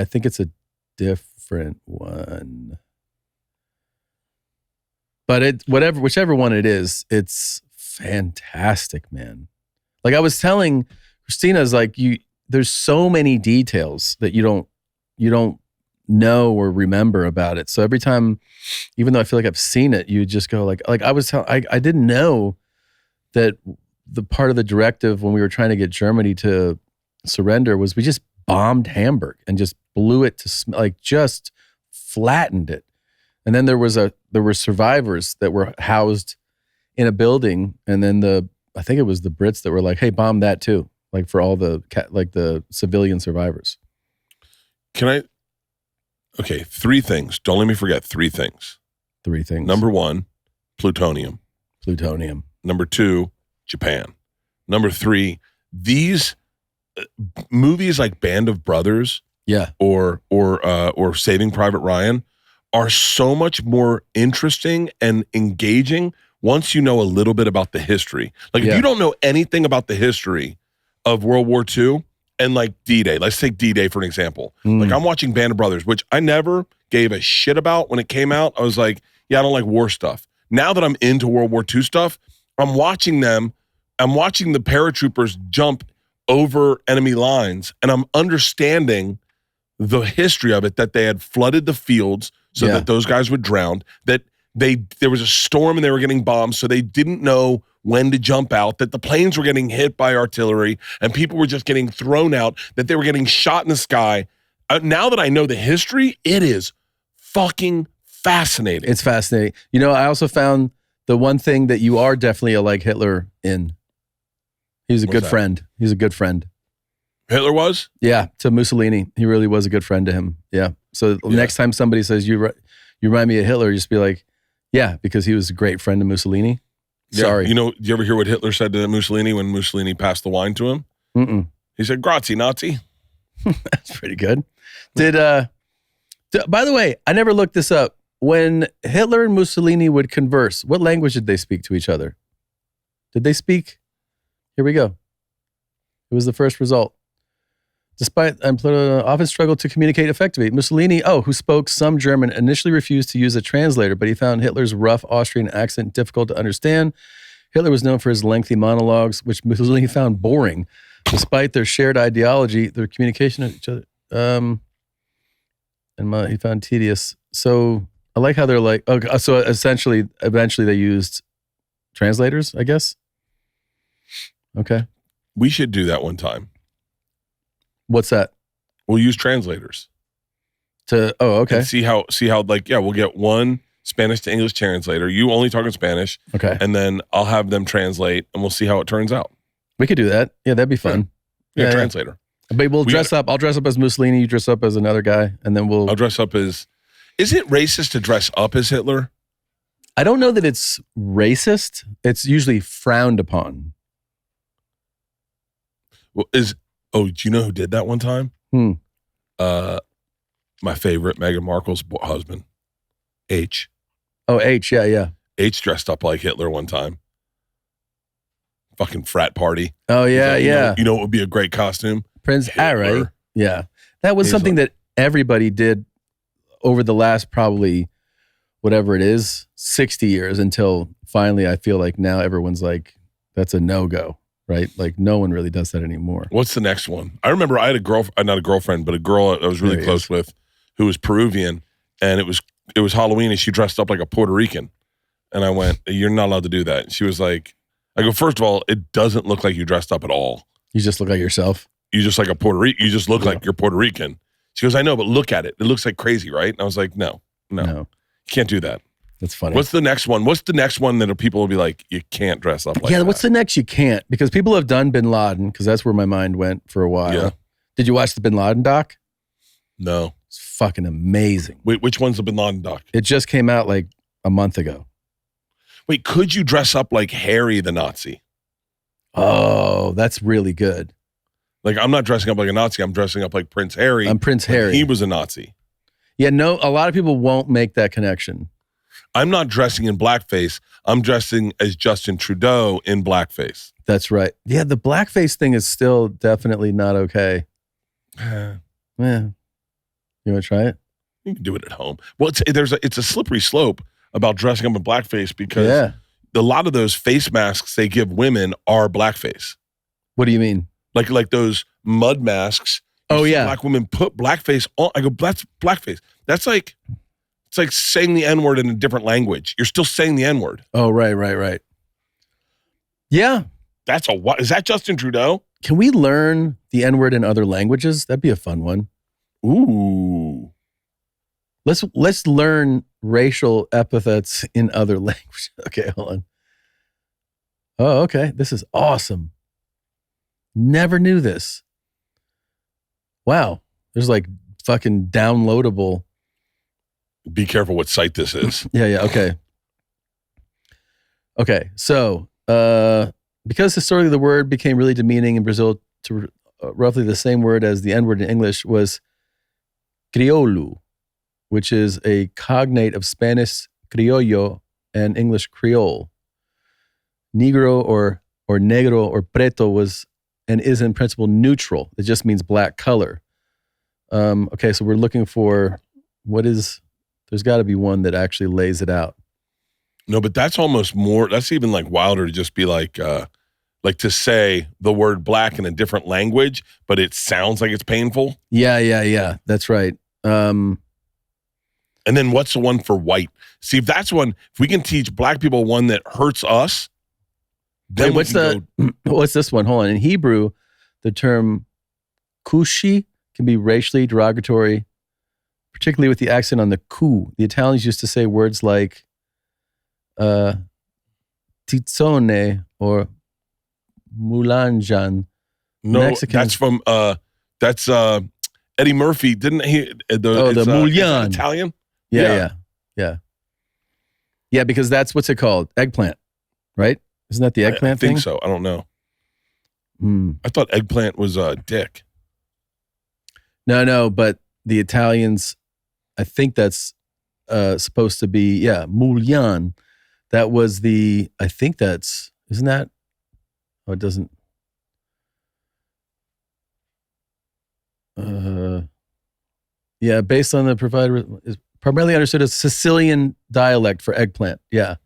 I think it's a different one. But whichever one it is, it's fantastic, man. Like I was telling Christina's like there's so many details that you don't know or remember about it. So every time, even though I feel like I've seen it, you just go like I was telling, I didn't know that the part of the directive when we were trying to get Germany to surrender was we just bombed Hamburg and just blew it to just flattened it. And then there were survivors that were housed in a building, and then I think it was the Brits that were like, "Hey, bomb that too!" Like for all the civilian survivors. Okay, 3 things. Don't let me forget 3 things. 3 things. Number 1, plutonium. Plutonium. Number 2, Japan. Number 3, these movies like Band of Brothers, or Saving Private Ryan, are so much more interesting and engaging once you know a little bit about the history, like if you don't know anything about the history of World War II and like D-Day, let's take D-Day for an example. Like I'm watching Band of Brothers, which I never gave a shit about when it came out. I was like, yeah, I don't like war stuff. Now that I'm into World War II stuff, I'm watching them. I'm watching the paratroopers jump over enemy lines, and I'm understanding the history of it, that they had flooded the fields so that those guys would drown, that there was a storm and they were getting bombed, so they didn't know when to jump out, that the planes were getting hit by artillery and people were just getting thrown out, that they were getting shot in the sky. Now that I know the history, it is fucking fascinating. It's fascinating. You know, I also found the one thing that you are definitely a like Hitler in. He was a good friend. He's a good friend. Hitler was? Yeah, to Mussolini. He really was a good friend to him. Yeah. So next time somebody says, you remind me of Hitler, just be like, yeah, because he was a great friend to Mussolini. Sorry. You know, do you ever hear what Hitler said to Mussolini when Mussolini passed the wine to him? Mm-mm. He said, grazie, Nazi. That's pretty good. By the way, I never looked this up. When Hitler and Mussolini would converse, what language did they speak to each other? Did they speak? Here we go. It was the first result. Despite often struggled to communicate effectively, Mussolini, who spoke some German, initially refused to use a translator, but he found Hitler's rough Austrian accent difficult to understand. Hitler was known for his lengthy monologues, which Mussolini found boring. Despite their shared ideology, their communication with each other, he found tedious. So I like how they're like, okay, so eventually they used translators, I guess. Okay. We should do that one time. What's that? We'll use translators. Okay. And see how we'll get one Spanish to English translator. You only talking Spanish. Okay. And then I'll have them translate and we'll see how it turns out. We could do that. Yeah, that'd be fun. Yeah, translator. But we'll dress up. I'll dress up as Mussolini, you dress up as another guy, and then I'll dress up as... Is it racist to dress up as Hitler? I don't know that it's racist. It's usually frowned upon. Well, do you know who did that one time? My favorite, Meghan Markle's husband, H. Oh, H, yeah. H dressed up like Hitler one time. Fucking frat party. Oh, yeah, yeah. You know what would be a great costume? Prince Harry. Yeah. That was something that everybody did over the last probably, whatever it is, 60 years until finally I feel like now everyone's like, that's a no-go. Right? Like no one really does that anymore. What's the next one? I remember I had not a girlfriend, but a girl I was really close with who was Peruvian, and it was Halloween and she dressed up like a Puerto Rican. And I went, you're not allowed to do that. And she was like, I go, first of all, it doesn't look like you dressed up at all. You just look like yourself. You just like a Puerto Rican. You just look like you're Puerto Rican. She goes, I know, but look at it. It looks like crazy, right? And I was like, no. You can't do that. That's funny. What's the next one? What's the next one that people will be like, you can't dress up like that? Yeah, what's the next you can't? Because people have done Bin Laden, because that's where my mind went for a while. Yeah. Did you watch the Bin Laden doc? No. It's fucking amazing. Wait, which one's the Bin Laden doc? It just came out like a month ago. Wait, could you dress up like Harry the Nazi? Oh, that's really good. Like, I'm not dressing up like a Nazi. I'm dressing up like Prince Harry. I'm Prince Harry. He was a Nazi. Yeah, no, a lot of people won't make that connection. I'm not dressing in blackface. I'm dressing as Justin Trudeau in blackface. That's right. Yeah, the blackface thing is still definitely not okay. Yeah. You want to try it? You can do it at home. Well, it's a slippery slope about dressing up in blackface because a lot of those face masks they give women are blackface. What do you mean? Like those mud masks. Black women put blackface on. I go, that's blackface. That's like... It's like saying the N-word in a different language. You're still saying the N-word. Oh, right. Yeah. Is that Justin Trudeau? Can we learn the N-word in other languages? That'd be a fun one. Ooh. Let's learn racial epithets in other languages. Okay, hold on. Oh, okay. This is awesome. Never knew this. Wow. There's like fucking downloadable. Be careful what site this is. Yeah, okay. Okay, so because historically the word became really demeaning in Brazil to roughly the same word as the N-word in English was crioulo, which is a cognate of Spanish criollo and English creole. negro or negro or preto was and is in principle neutral. It just means black color. Okay, so we're looking for there's got to be one that actually lays it out. No, but that's almost more, that's even like wilder to just be like to say the word black in a different language, but it sounds like it's painful. Yeah. That's right. And then what's the one for white? See, if that's one, if we can teach black people one that hurts us, then what's this one? Hold on. In Hebrew, the term kushi can be racially derogatory, particularly with the accent on the ku. The Italians used to say words like tizzone or mulanjan. No, Mexicans, that's Eddie Murphy. Didn't he? The mulyan. Italian? Yeah. Yeah, because that's what's it called? Eggplant, right? Isn't that the eggplant thing? I think so. I don't know. I thought eggplant was dick. No, but the Italians, I think that's supposed to be, mulyan. That was isn't that? Oh, it doesn't. Based on the provider, is primarily understood as Sicilian dialect for eggplant. Yeah,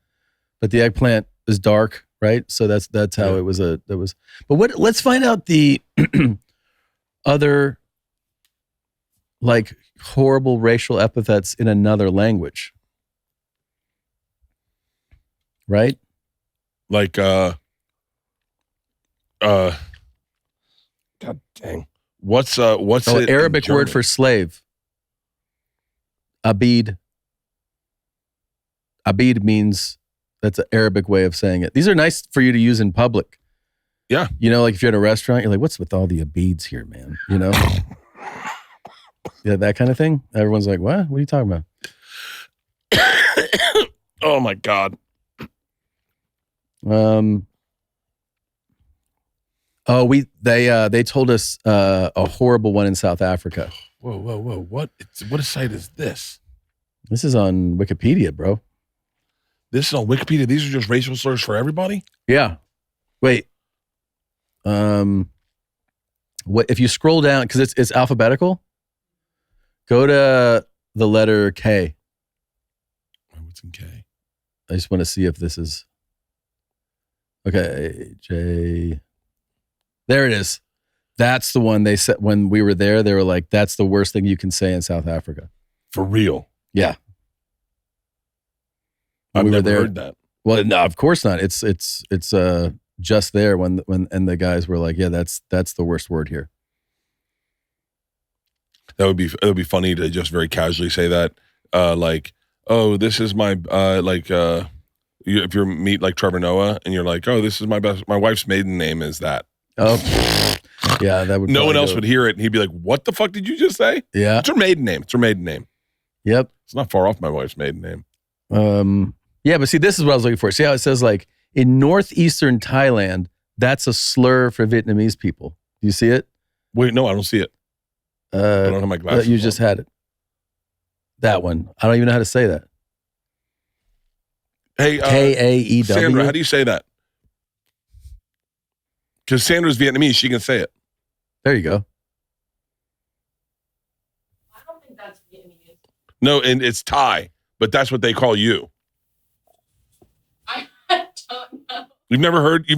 but the eggplant is dark, right? So that's how it was. But let's find out the other like horrible racial epithets in another language, right? Like God dang. What's it Arabic word for slave? Abid. Abid means, that's an Arabic way of saying it. These are nice for you to use in public. Yeah. You know, like if you're at a restaurant, you're like, what's with all the abids here, man? You know? Yeah, that kind of thing. Everyone's like, what? What are you talking about? Oh my God. They told us a horrible one in South Africa. Whoa. What a site is this? This is on Wikipedia, bro. This is on Wikipedia. These are just racial slurs for everybody? Yeah. Wait. What if you scroll down, because it's alphabetical? Go to the letter K. What's in K? I just want to see if this is okay. J. There it is. That's the one they said when we were there. They were like, "That's the worst thing you can say in South Africa." For real? Yeah. I've never heard that. Well, no, of course not. It's just there when the guys were like, "Yeah, that's the worst word here." That would be funny to just very casually say that, like, "Oh, this is my if you meet like Trevor Noah and you're like, "Oh, this is my wife's maiden name is that." Oh, yeah, that would. No one else would hear it, and he'd be like, "What the fuck did you just say?" Yeah, it's her maiden name. It's her maiden name. Yep, it's not far off my wife's maiden name. Yeah, but see, this is what I was looking for. See how it says like in northeastern Thailand, that's a slur for Vietnamese people. Do you see it? Wait, no, I don't see it. I don't have my glasses. You just had it. That one. I don't even know how to say that. Hey, Kaew. Sandra, how do you say that? Because Sandra's Vietnamese, she can say it. There you go. I don't think that's Vietnamese. No, and it's Thai, but that's what they call you. I don't know. You've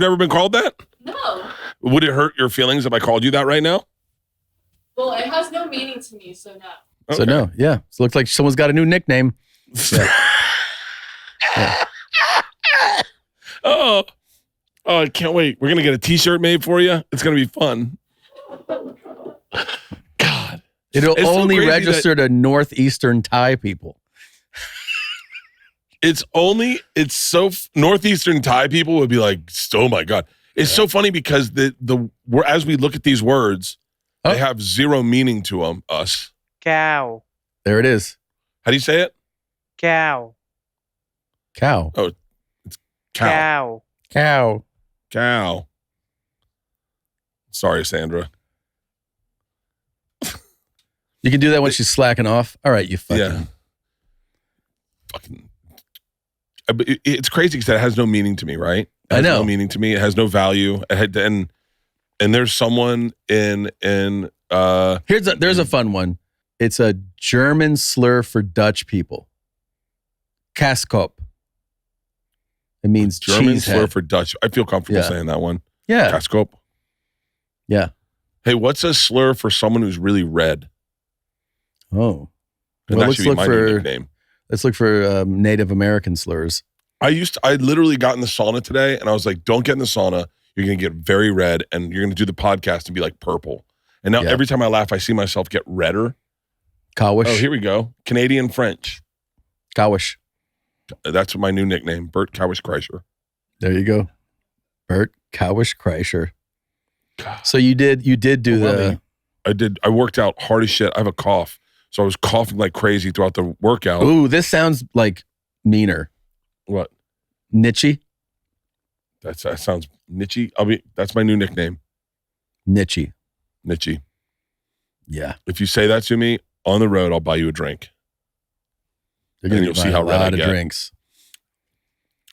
never been called that? No. Would it hurt your feelings if I called you that right now? Well, it has no meaning to me, so no. Okay. So no, yeah. So it looks like someone's got a new nickname. Yeah. Yeah. Oh, I can't wait. We're going to get a t-shirt made for you. It's going to be fun. God. It'll It's only so crazy register to northeastern Thai people. Northeastern Thai people would be like, oh my God. It's so funny because as we look at these words, they have zero meaning to them, us. Cow. There it is. How do you say it? Cow. Cow. Oh, it's cow. Cow. Cow. Sorry, Sandra. You can do that when she's slacking off. All right, you fucking. Yeah. Fucking. It's crazy because that has no meaning to me, right? It I has know. no meaning to me. It has no value. And there's someone in There's a fun one. It's a German slur for Dutch people. Kaskop. It means German cheesehead. slur for Dutch. I feel comfortable Yeah. saying that one. Yeah. Kaskop. Yeah. Hey, what's a slur for someone who's really red? Oh. And Well, that should be my new nickname. Let's look for Native American slurs. I literally got in the sauna today and I was like, don't get in the sauna. You're going to get very red and you're going to do the podcast and be like purple. And now every time I laugh, I see myself get redder. Kawish. Oh, here we go. Canadian French. Kawish. That's my new nickname, Bert Kawish Kreischer. There you go. Bert Kawish Kreischer. So you did do I worked out hard as shit. I have a cough. So I was coughing like crazy throughout the workout. Ooh, this sounds like meaner. What? Niche? That sounds niche. That's my new nickname. Niche. Niche. Yeah. If you say that to me on the road, I'll buy you a drink. You're gonna you'll be see how a red I lot of get. drinks.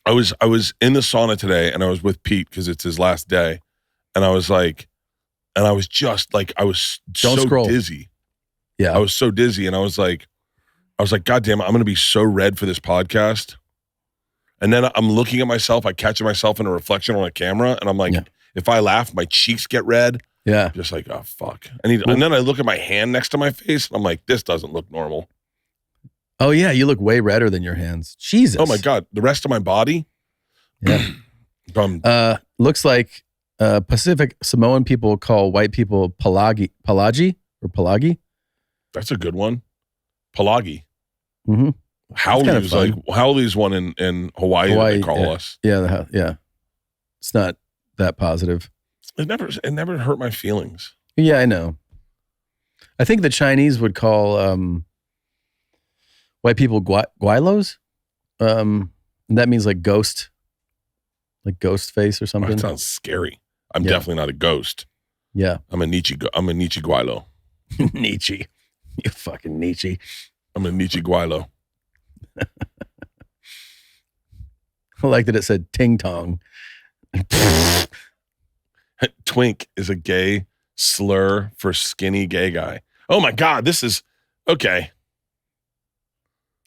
I was in the sauna today and I was with Pete because it's his last day. And I was like, I was Don't so scroll. dizzy. Yeah. I was so dizzy and I was like, God damn it, I'm going to be so red for this podcast. And then I'm looking at myself, I catch myself in a reflection on a camera and I'm like, if I laugh, my cheeks get red. Yeah. I'm just like, oh, fuck. And then I look at my hand next to my face and I'm like, this doesn't look normal. Oh yeah, you look way redder than your hands. Jesus. Oh my God. The rest of my body. Yeah. Looks like Pacific Samoan people call white people Palagi. That's a good one. Palagi. Mm-hmm. Howley's like Howley's one in Hawaii that they call us. Yeah, it's not that positive. It never hurt my feelings. Yeah, I know. I think the Chinese would call white people guilos. That means like ghost face or Oh, something. that sounds scary. I'm definitely not a ghost. Yeah. I'm a Nietzsche Guilo. Nietzsche. You fucking Nietzsche. I'm a Nietzsche Guilo. I like that it said ting tong. Twink is a gay slur for skinny gay guy. Oh my God, this is okay.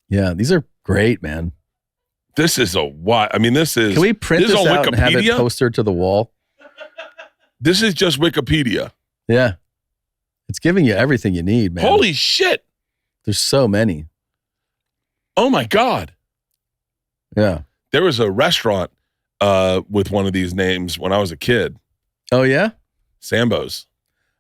Yeah, these are great, man. This is a what? I mean, this is. Can we print this on out and have it Wikipedia? poster to the wall? This is just Wikipedia. Yeah. It's giving you everything you need, man. Holy shit. There's so many. Oh my God. Yeah. There was a restaurant with one of these names when I was a kid. Oh, yeah? Sambo's.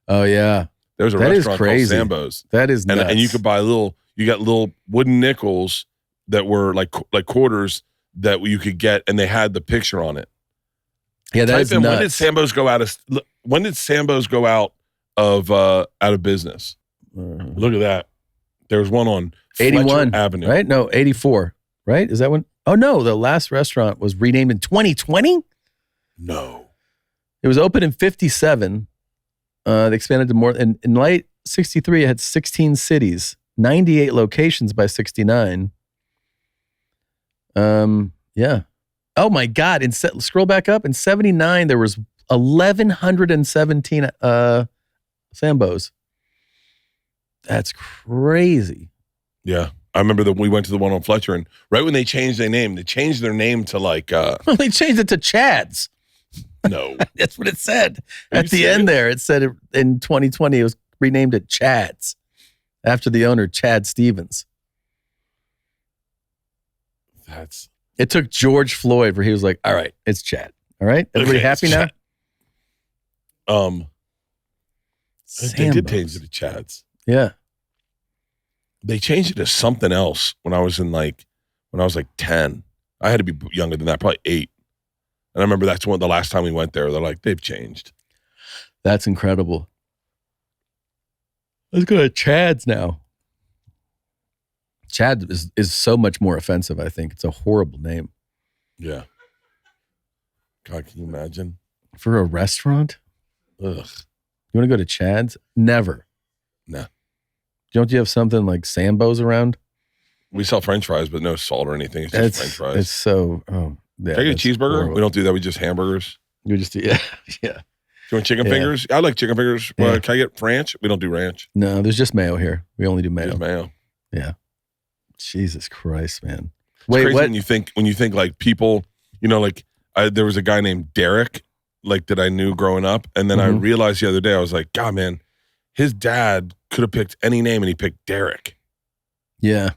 Oh, yeah. There was a That is restaurant crazy. called Sambo's. That is nuts. And you could buy you got little wooden nickels that were like quarters that you could get, and they had the picture on it. Yeah, that Type is in, nuts. when did Sambo's go out of business? Look at that. There's one on 81 Fletcher Avenue. Right? No, 84. Right? Is that one? Oh, no. The last restaurant was renamed in 2020? No. It was open in 57. They expanded to more. In late 63, it had 16 cities, 98 locations by 69. Yeah. Oh my God. Scroll back up. In 79, there was 1,117 Sambos. That's crazy. Yeah. I remember that we went to the one on Fletcher, and right when they changed their name to like They changed it to Chad's. no. That's what it said. Are At you the serious? end there, it said in 2020, it was renamed it Chad's after the owner, Chad Stevens. It took George Floyd where he was like, all right, it's Chad. All right. Everybody Okay, happy it's now? Chad. They did Sambos. change it to Chad's. Yeah. They changed it to something else when I was like 10. I had to be younger than that, probably 8. And I remember that's the last time we went there. They're like, they've changed. That's incredible. Let's go to Chad's now. Chad is so much more offensive, I think. It's a horrible name. Yeah. God, can you imagine? For a restaurant? Ugh. You want to go to Chad's? Never. No. Don't you have something like Sambo's around? We sell French fries, but no salt or anything. It's just French fries. It's so, Yeah, Can I get a that's cheeseburger? horrible. We don't do that. We just hamburgers. You just yeah. Do you want chicken Yeah. fingers? I like chicken fingers. Yeah. Can I get ranch? We don't do ranch. No, there's just mayo here. We only do mayo. Just mayo. Jesus Christ, man. It's Wait, crazy what? when you think like people, like there was a guy named Derek, like that I knew growing up, and then I Mhm. realized the other day I was like, God, man, his dad could have picked any name and he picked Derek. Yeah.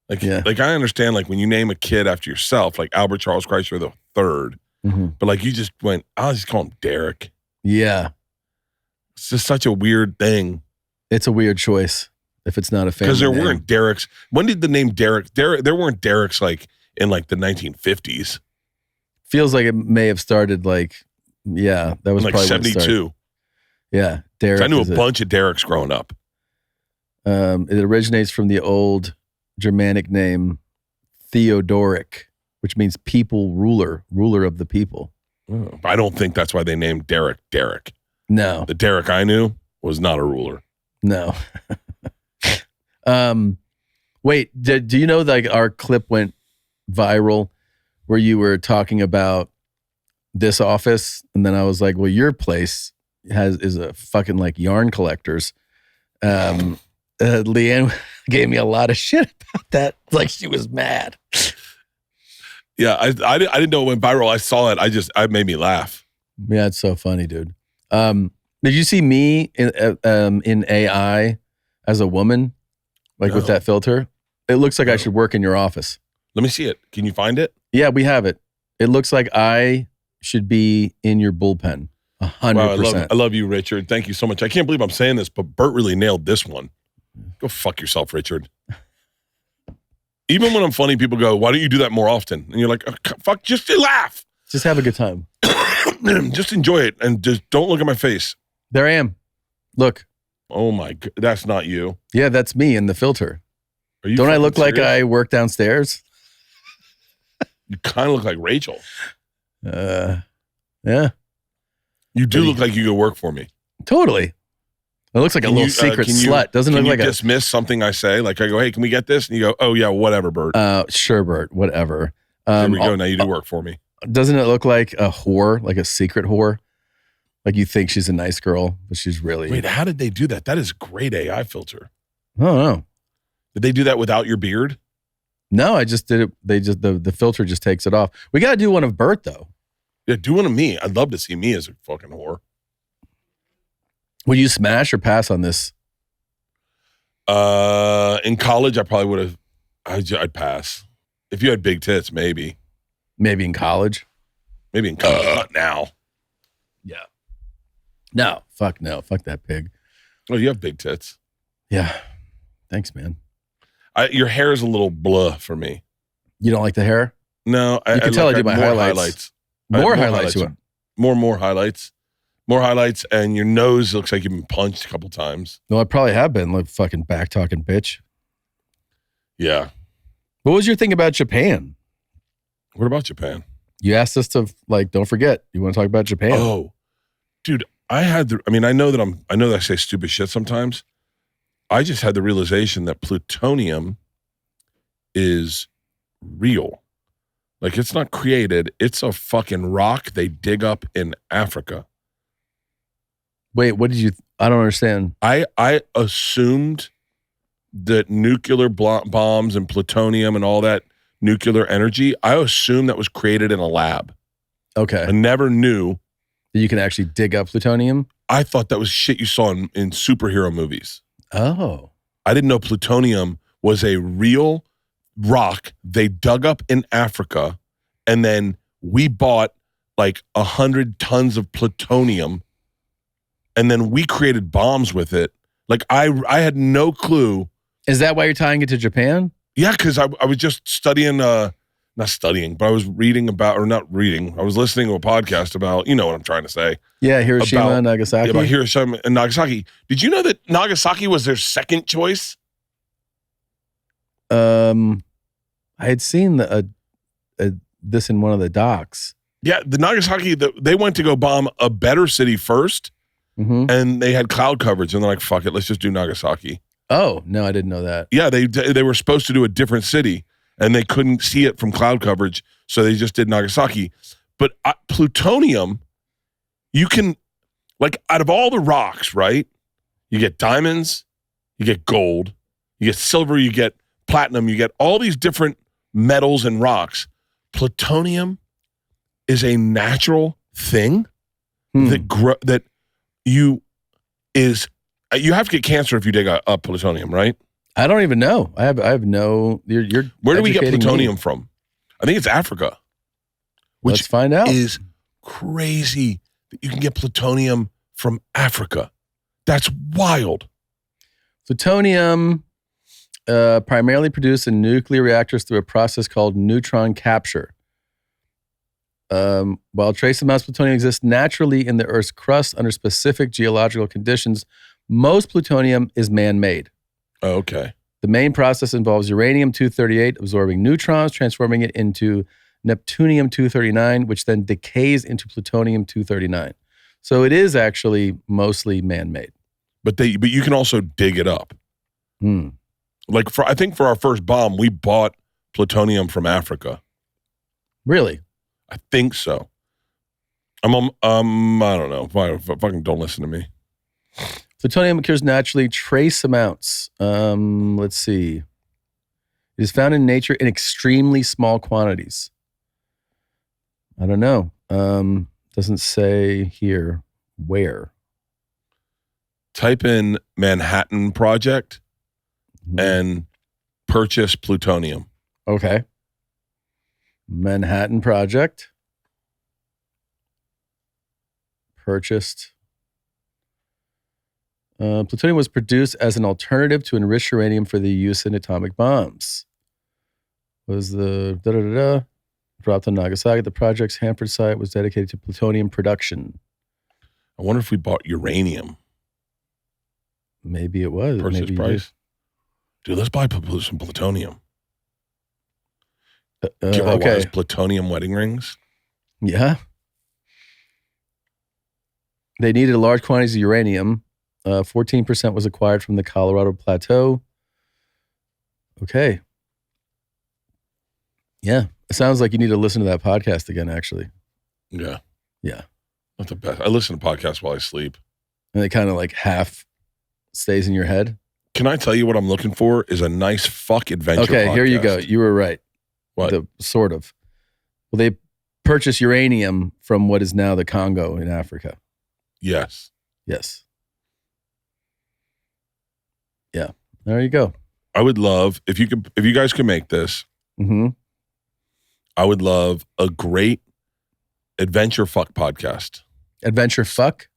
Like, Yeah. like I understand like when you name a kid after yourself, like Albert Charles Chrysler the third, Mhm. but like you just went, I'll just call him Derek. Yeah. It's just such a weird thing It's a weird choice if it's not a family because there name. weren't Derek's. When did the name Derek? There weren't Derek's like in like the 1950s, Feels like it may have started like, yeah, that was like probably when it started. 72. Yeah. Derek. I knew a is bunch of Derek's growing up. It originates from the old Germanic name Theodoric, which means people ruler of the people. I don't think that's why they named Derek Derek. No, The Derek I knew was not a ruler. no. Wait, do you know like our clip went viral where you were talking about this office, and then I was like, well, your place is a fucking like yarn collectors. Leanne gave me a lot of shit about that. Like she was mad. Yeah, I didn't know it went viral. I saw it. I made me laugh. Yeah, it's so funny, dude. Did you see me in AI as a woman, like with No. that filter? It looks like I No. should work in your office. Let me see it. Can you find it? Yeah, we have it. It looks like I should be in your bullpen. 100%. Wow, I love you, Richard. Thank you so much. I can't believe I'm saying this, but Bert really nailed this one. Go fuck yourself, Richard. Even when I'm funny, people go, why don't you do that more often? And you're like, oh, fuck, just laugh. Just have a good time. Just enjoy it and just don't look at my face. There I am. Look. Oh my God, that's not you. Yeah, that's me in the filter. Are you Don't I fucking look like serious? I work downstairs? You kind of look like Rachel. Yeah, You do Maybe. look like you go work for me. totally. It looks like a Can little you, secret can you- slut. Doesn't Can look you like a dismiss something I say? Like I go, hey, can we get this? And you go, oh yeah, whatever, Bert. sure, Bert, whatever. Here we go. Now you do work for me. Doesn't it look like a whore, like a secret whore? Like you think she's a nice girl, but she's really. Wait, how did they do that? That is a great AI filter. I don't know. Did they do that without your beard? No, I just did it. They just the filter just takes it off. We got to do one of Bert though. Yeah, do one of me. I'd love to see me as a fucking whore. Would you smash or pass on this? In college, I probably would have. I'd pass. If you had big tits, maybe. Maybe in college. Maybe in college, not now. Yeah. No, fuck that pig. Oh, you have big tits. Yeah. Thanks, man. Your hair is a little blah for me. You don't like the hair? No, You can tell I do my more highlights. I have More highlights. You want? More highlights. More highlights, and your nose looks like you've been punched a couple times. No, I probably have been like fucking back talking bitch. Yeah. What was your thing about Japan? What about Japan? You asked us to like, don't forget. You want to talk about Japan? Oh, dude, I know that I say stupid shit sometimes. I just had the realization that plutonium is real. Like it's not created. It's a fucking rock they dig up in Africa. Wait, what did you? I don't understand. I assumed that nuclear bombs and plutonium and all that nuclear energy, I assumed that was created in a lab. Okay, I never knew. that you can actually dig up plutonium. I thought that was shit you saw in superhero movies. Oh, I didn't know plutonium was a real rock they dug up in Africa, and then we bought like 100 tons of plutonium, and then we created bombs with it. Like I had no clue. is that why you're tying it to Japan? Yeah, because I was just studying, not studying, but I was reading about, or not reading, I was listening to a podcast about, you know what I'm trying to say. Yeah, Hiroshima, About- Nagasaki. About Hiroshima and Nagasaki. Did you know that Nagasaki was their second choice? I had seen this in one of the docs. Yeah, the Nagasaki, they went to go bomb a better city first, Mm-hmm. and they had cloud coverage, and they're like, fuck it, let's just do Nagasaki. Oh no, I didn't know that. Yeah, they were supposed to do a different city, and they couldn't see it from cloud coverage, so they just did Nagasaki. But plutonium, you can, like, out of all the rocks, right? You get diamonds, you get gold, you get silver, you get platinum, you get all these different metals and rocks. Plutonium is a natural thing that you have to get cancer if you dig up plutonium, right? I don't even know. I have no. You're Where do we get educating plutonium me. from? I think it's Africa. Which Let's find out. is crazy that you can get plutonium from Africa. That's wild. Plutonium primarily produced in nuclear reactors through a process called neutron capture. While trace amounts of plutonium exist naturally in the Earth's crust under specific geological conditions, most plutonium is man-made. Oh, okay. The main process involves uranium-238 absorbing neutrons, transforming it into neptunium-239, which then decays into plutonium-239. So it is actually mostly man-made. But you can also dig it up. Like I think for our first bomb, we bought plutonium from Africa. Really? I think so. I don't know. Fucking don't listen to me. Plutonium occurs naturally, trace amounts. Let's see. It is found in nature in extremely small quantities. I don't know. Doesn't say here where. Type in Manhattan Project and purchase plutonium. Okay. Manhattan Project. Purchased. Plutonium was produced as an alternative to enriched uranium for the use in atomic bombs. Was the dropped on Nagasaki. The project's Hanford site was dedicated to plutonium production. I wonder if we bought uranium. Maybe it was. Purchase Maybe price. Dude, let's buy some plutonium. Give our wives plutonium wedding rings. Yeah. They needed large quantities of uranium. 14% was acquired from the Colorado Plateau. Okay. Yeah. It sounds like you need to listen to that podcast again, actually. Yeah. Yeah. Not the best. I listen to podcasts while I sleep. And it kind of like half stays in your head. Can I tell you what I'm looking for is a nice fuck adventure Okay, podcast. here you go. You were right. What? Sort of. Well, they purchased uranium from what is now the Congo in Africa. Yes. Yes. Yeah. There you go. I would love, if you guys could make this, I would love a great adventure fuck podcast. Adventure fuck?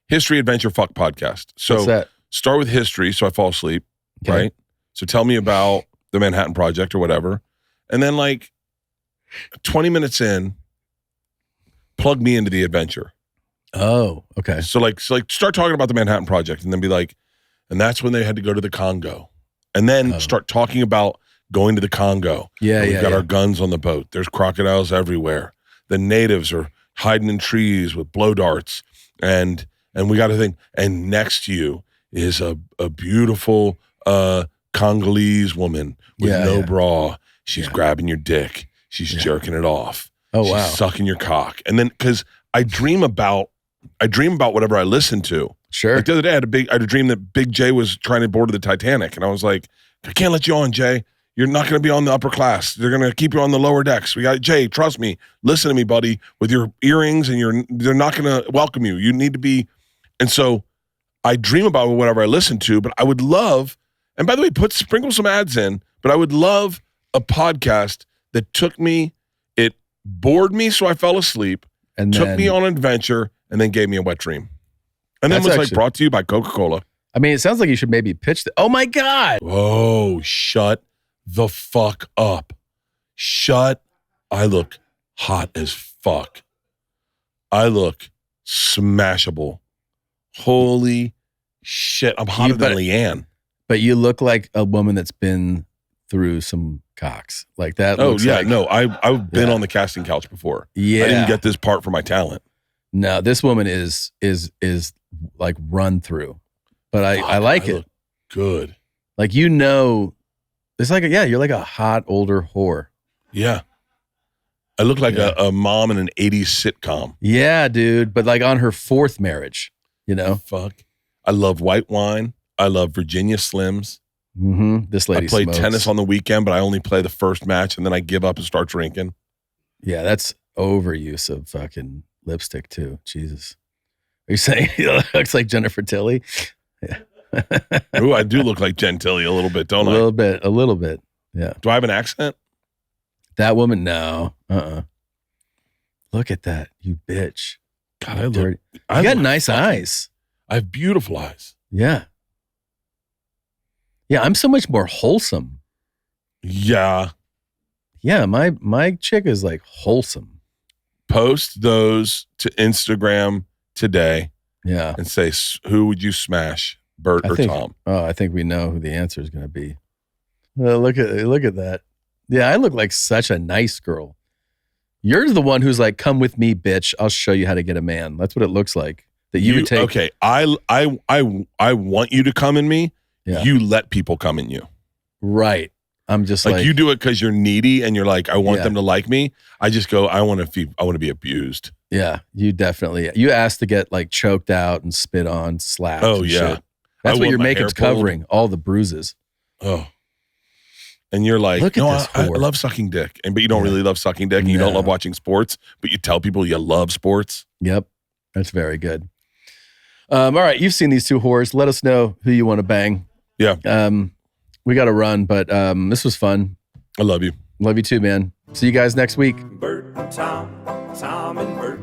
History adventure fuck podcast. So What's that? Start with history so I fall asleep, right? So tell me about the Manhattan Project or whatever. And then like 20 minutes in, plug me into the adventure. Oh, okay. So like start talking about the Manhattan Project and then be like, and that's when they had to go to the Congo. And then start talking about going to the Congo. Yeah, We've got our guns on the boat. There's crocodiles everywhere. The natives are hiding in trees with blow darts. And we got to think, and next to you is a beautiful Congolese woman with no bra. She's grabbing your dick. She's jerking it off. Oh, She's wow. sucking your cock. And then, because I dream about whatever I listen to. Sure. Like the other day, I had a dream that Big J was trying to board the Titanic. And I was like, I can't let you on, Jay. You're not going to be on the upper class. They're going to keep you on the lower decks. We got Jay, trust me. Listen to me, buddy. With your earrings and they're not going to welcome you. You need to be. And so I dream about whatever I listen to, but I would love, and by the way, sprinkle some ads in, but I would love a podcast that took me, it bored me so I fell asleep, and took me on an adventure, and then gave me a wet dream. And then was like brought to you by Coca-Cola. I mean, it sounds like you should maybe pitch that. Oh my God. Oh, shut the fuck up. I look hot as fuck. I look smashable. Holy shit. I'm hotter than Leanne. But you look like a woman that's been through some cocks. Like that. Oh, looks yeah. like, No, I've been on the casting couch before. Yeah. I didn't get this part for my talent. No, this woman is like run through. But I like it. Look good. Like, It's like, you're like a hot older whore. Yeah. I look like a mom in an 80s sitcom. Yeah, dude. But like on her fourth marriage, you know? Fuck. I love white wine. I love Virginia Slims. Mm-hmm. This lady I play smokes. tennis on the weekend, but I only play the first match and then I give up and start drinking. Yeah, that's overuse of fucking lipstick too. Jesus. Are you saying he looks like Jennifer Tilly? Yeah. Ooh, I do look like Gentili a little bit, don't A I? little bit. Yeah. Do I have an accent? That woman, no. Look at that, you bitch. God, You got nice eyes. I have beautiful eyes. Yeah. Yeah, I'm so much more wholesome. Yeah. Yeah, my chick is like wholesome. Post those to Instagram today Yeah. and say, who would you smash, Bert or Tom? Oh, I think we know who the answer is going to be. Well, look at that. Yeah, I look like such a nice girl. You're the one who's like, come with me, bitch. I'll show you how to get a man. That's what it looks like. That you would take. Okay, I want you to come in me. Yeah. You let people come in you. Right. I'm just like you do it because you're needy and you're like, I want Yeah. them to like me. I just go, I want to be abused. Yeah, you definitely. You asked to get like choked out and spit on, slapped. Oh, and yeah. shit. That's I what want your my makeup's hair pulled. covering, all the bruises. Oh. And you're like, Look at no, this I whore. love sucking dick. But you don't really love sucking dick and you don't No. love watching sports, but you tell people you love sports. Yep, that's very good. All right, you've seen these two whores. Let us know who you want to bang. Yeah. We got to run, but this was fun. I love you. Love you too, man. See you guys next week. Bert and Tom, Tom and Bert.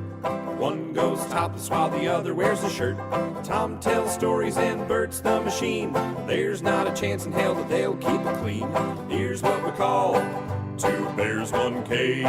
One goes topless while the other wears a shirt. Tom tells stories and Bert's the machine. There's not a chance in hell that they'll keep it clean. Here's what we call two bears, one cave.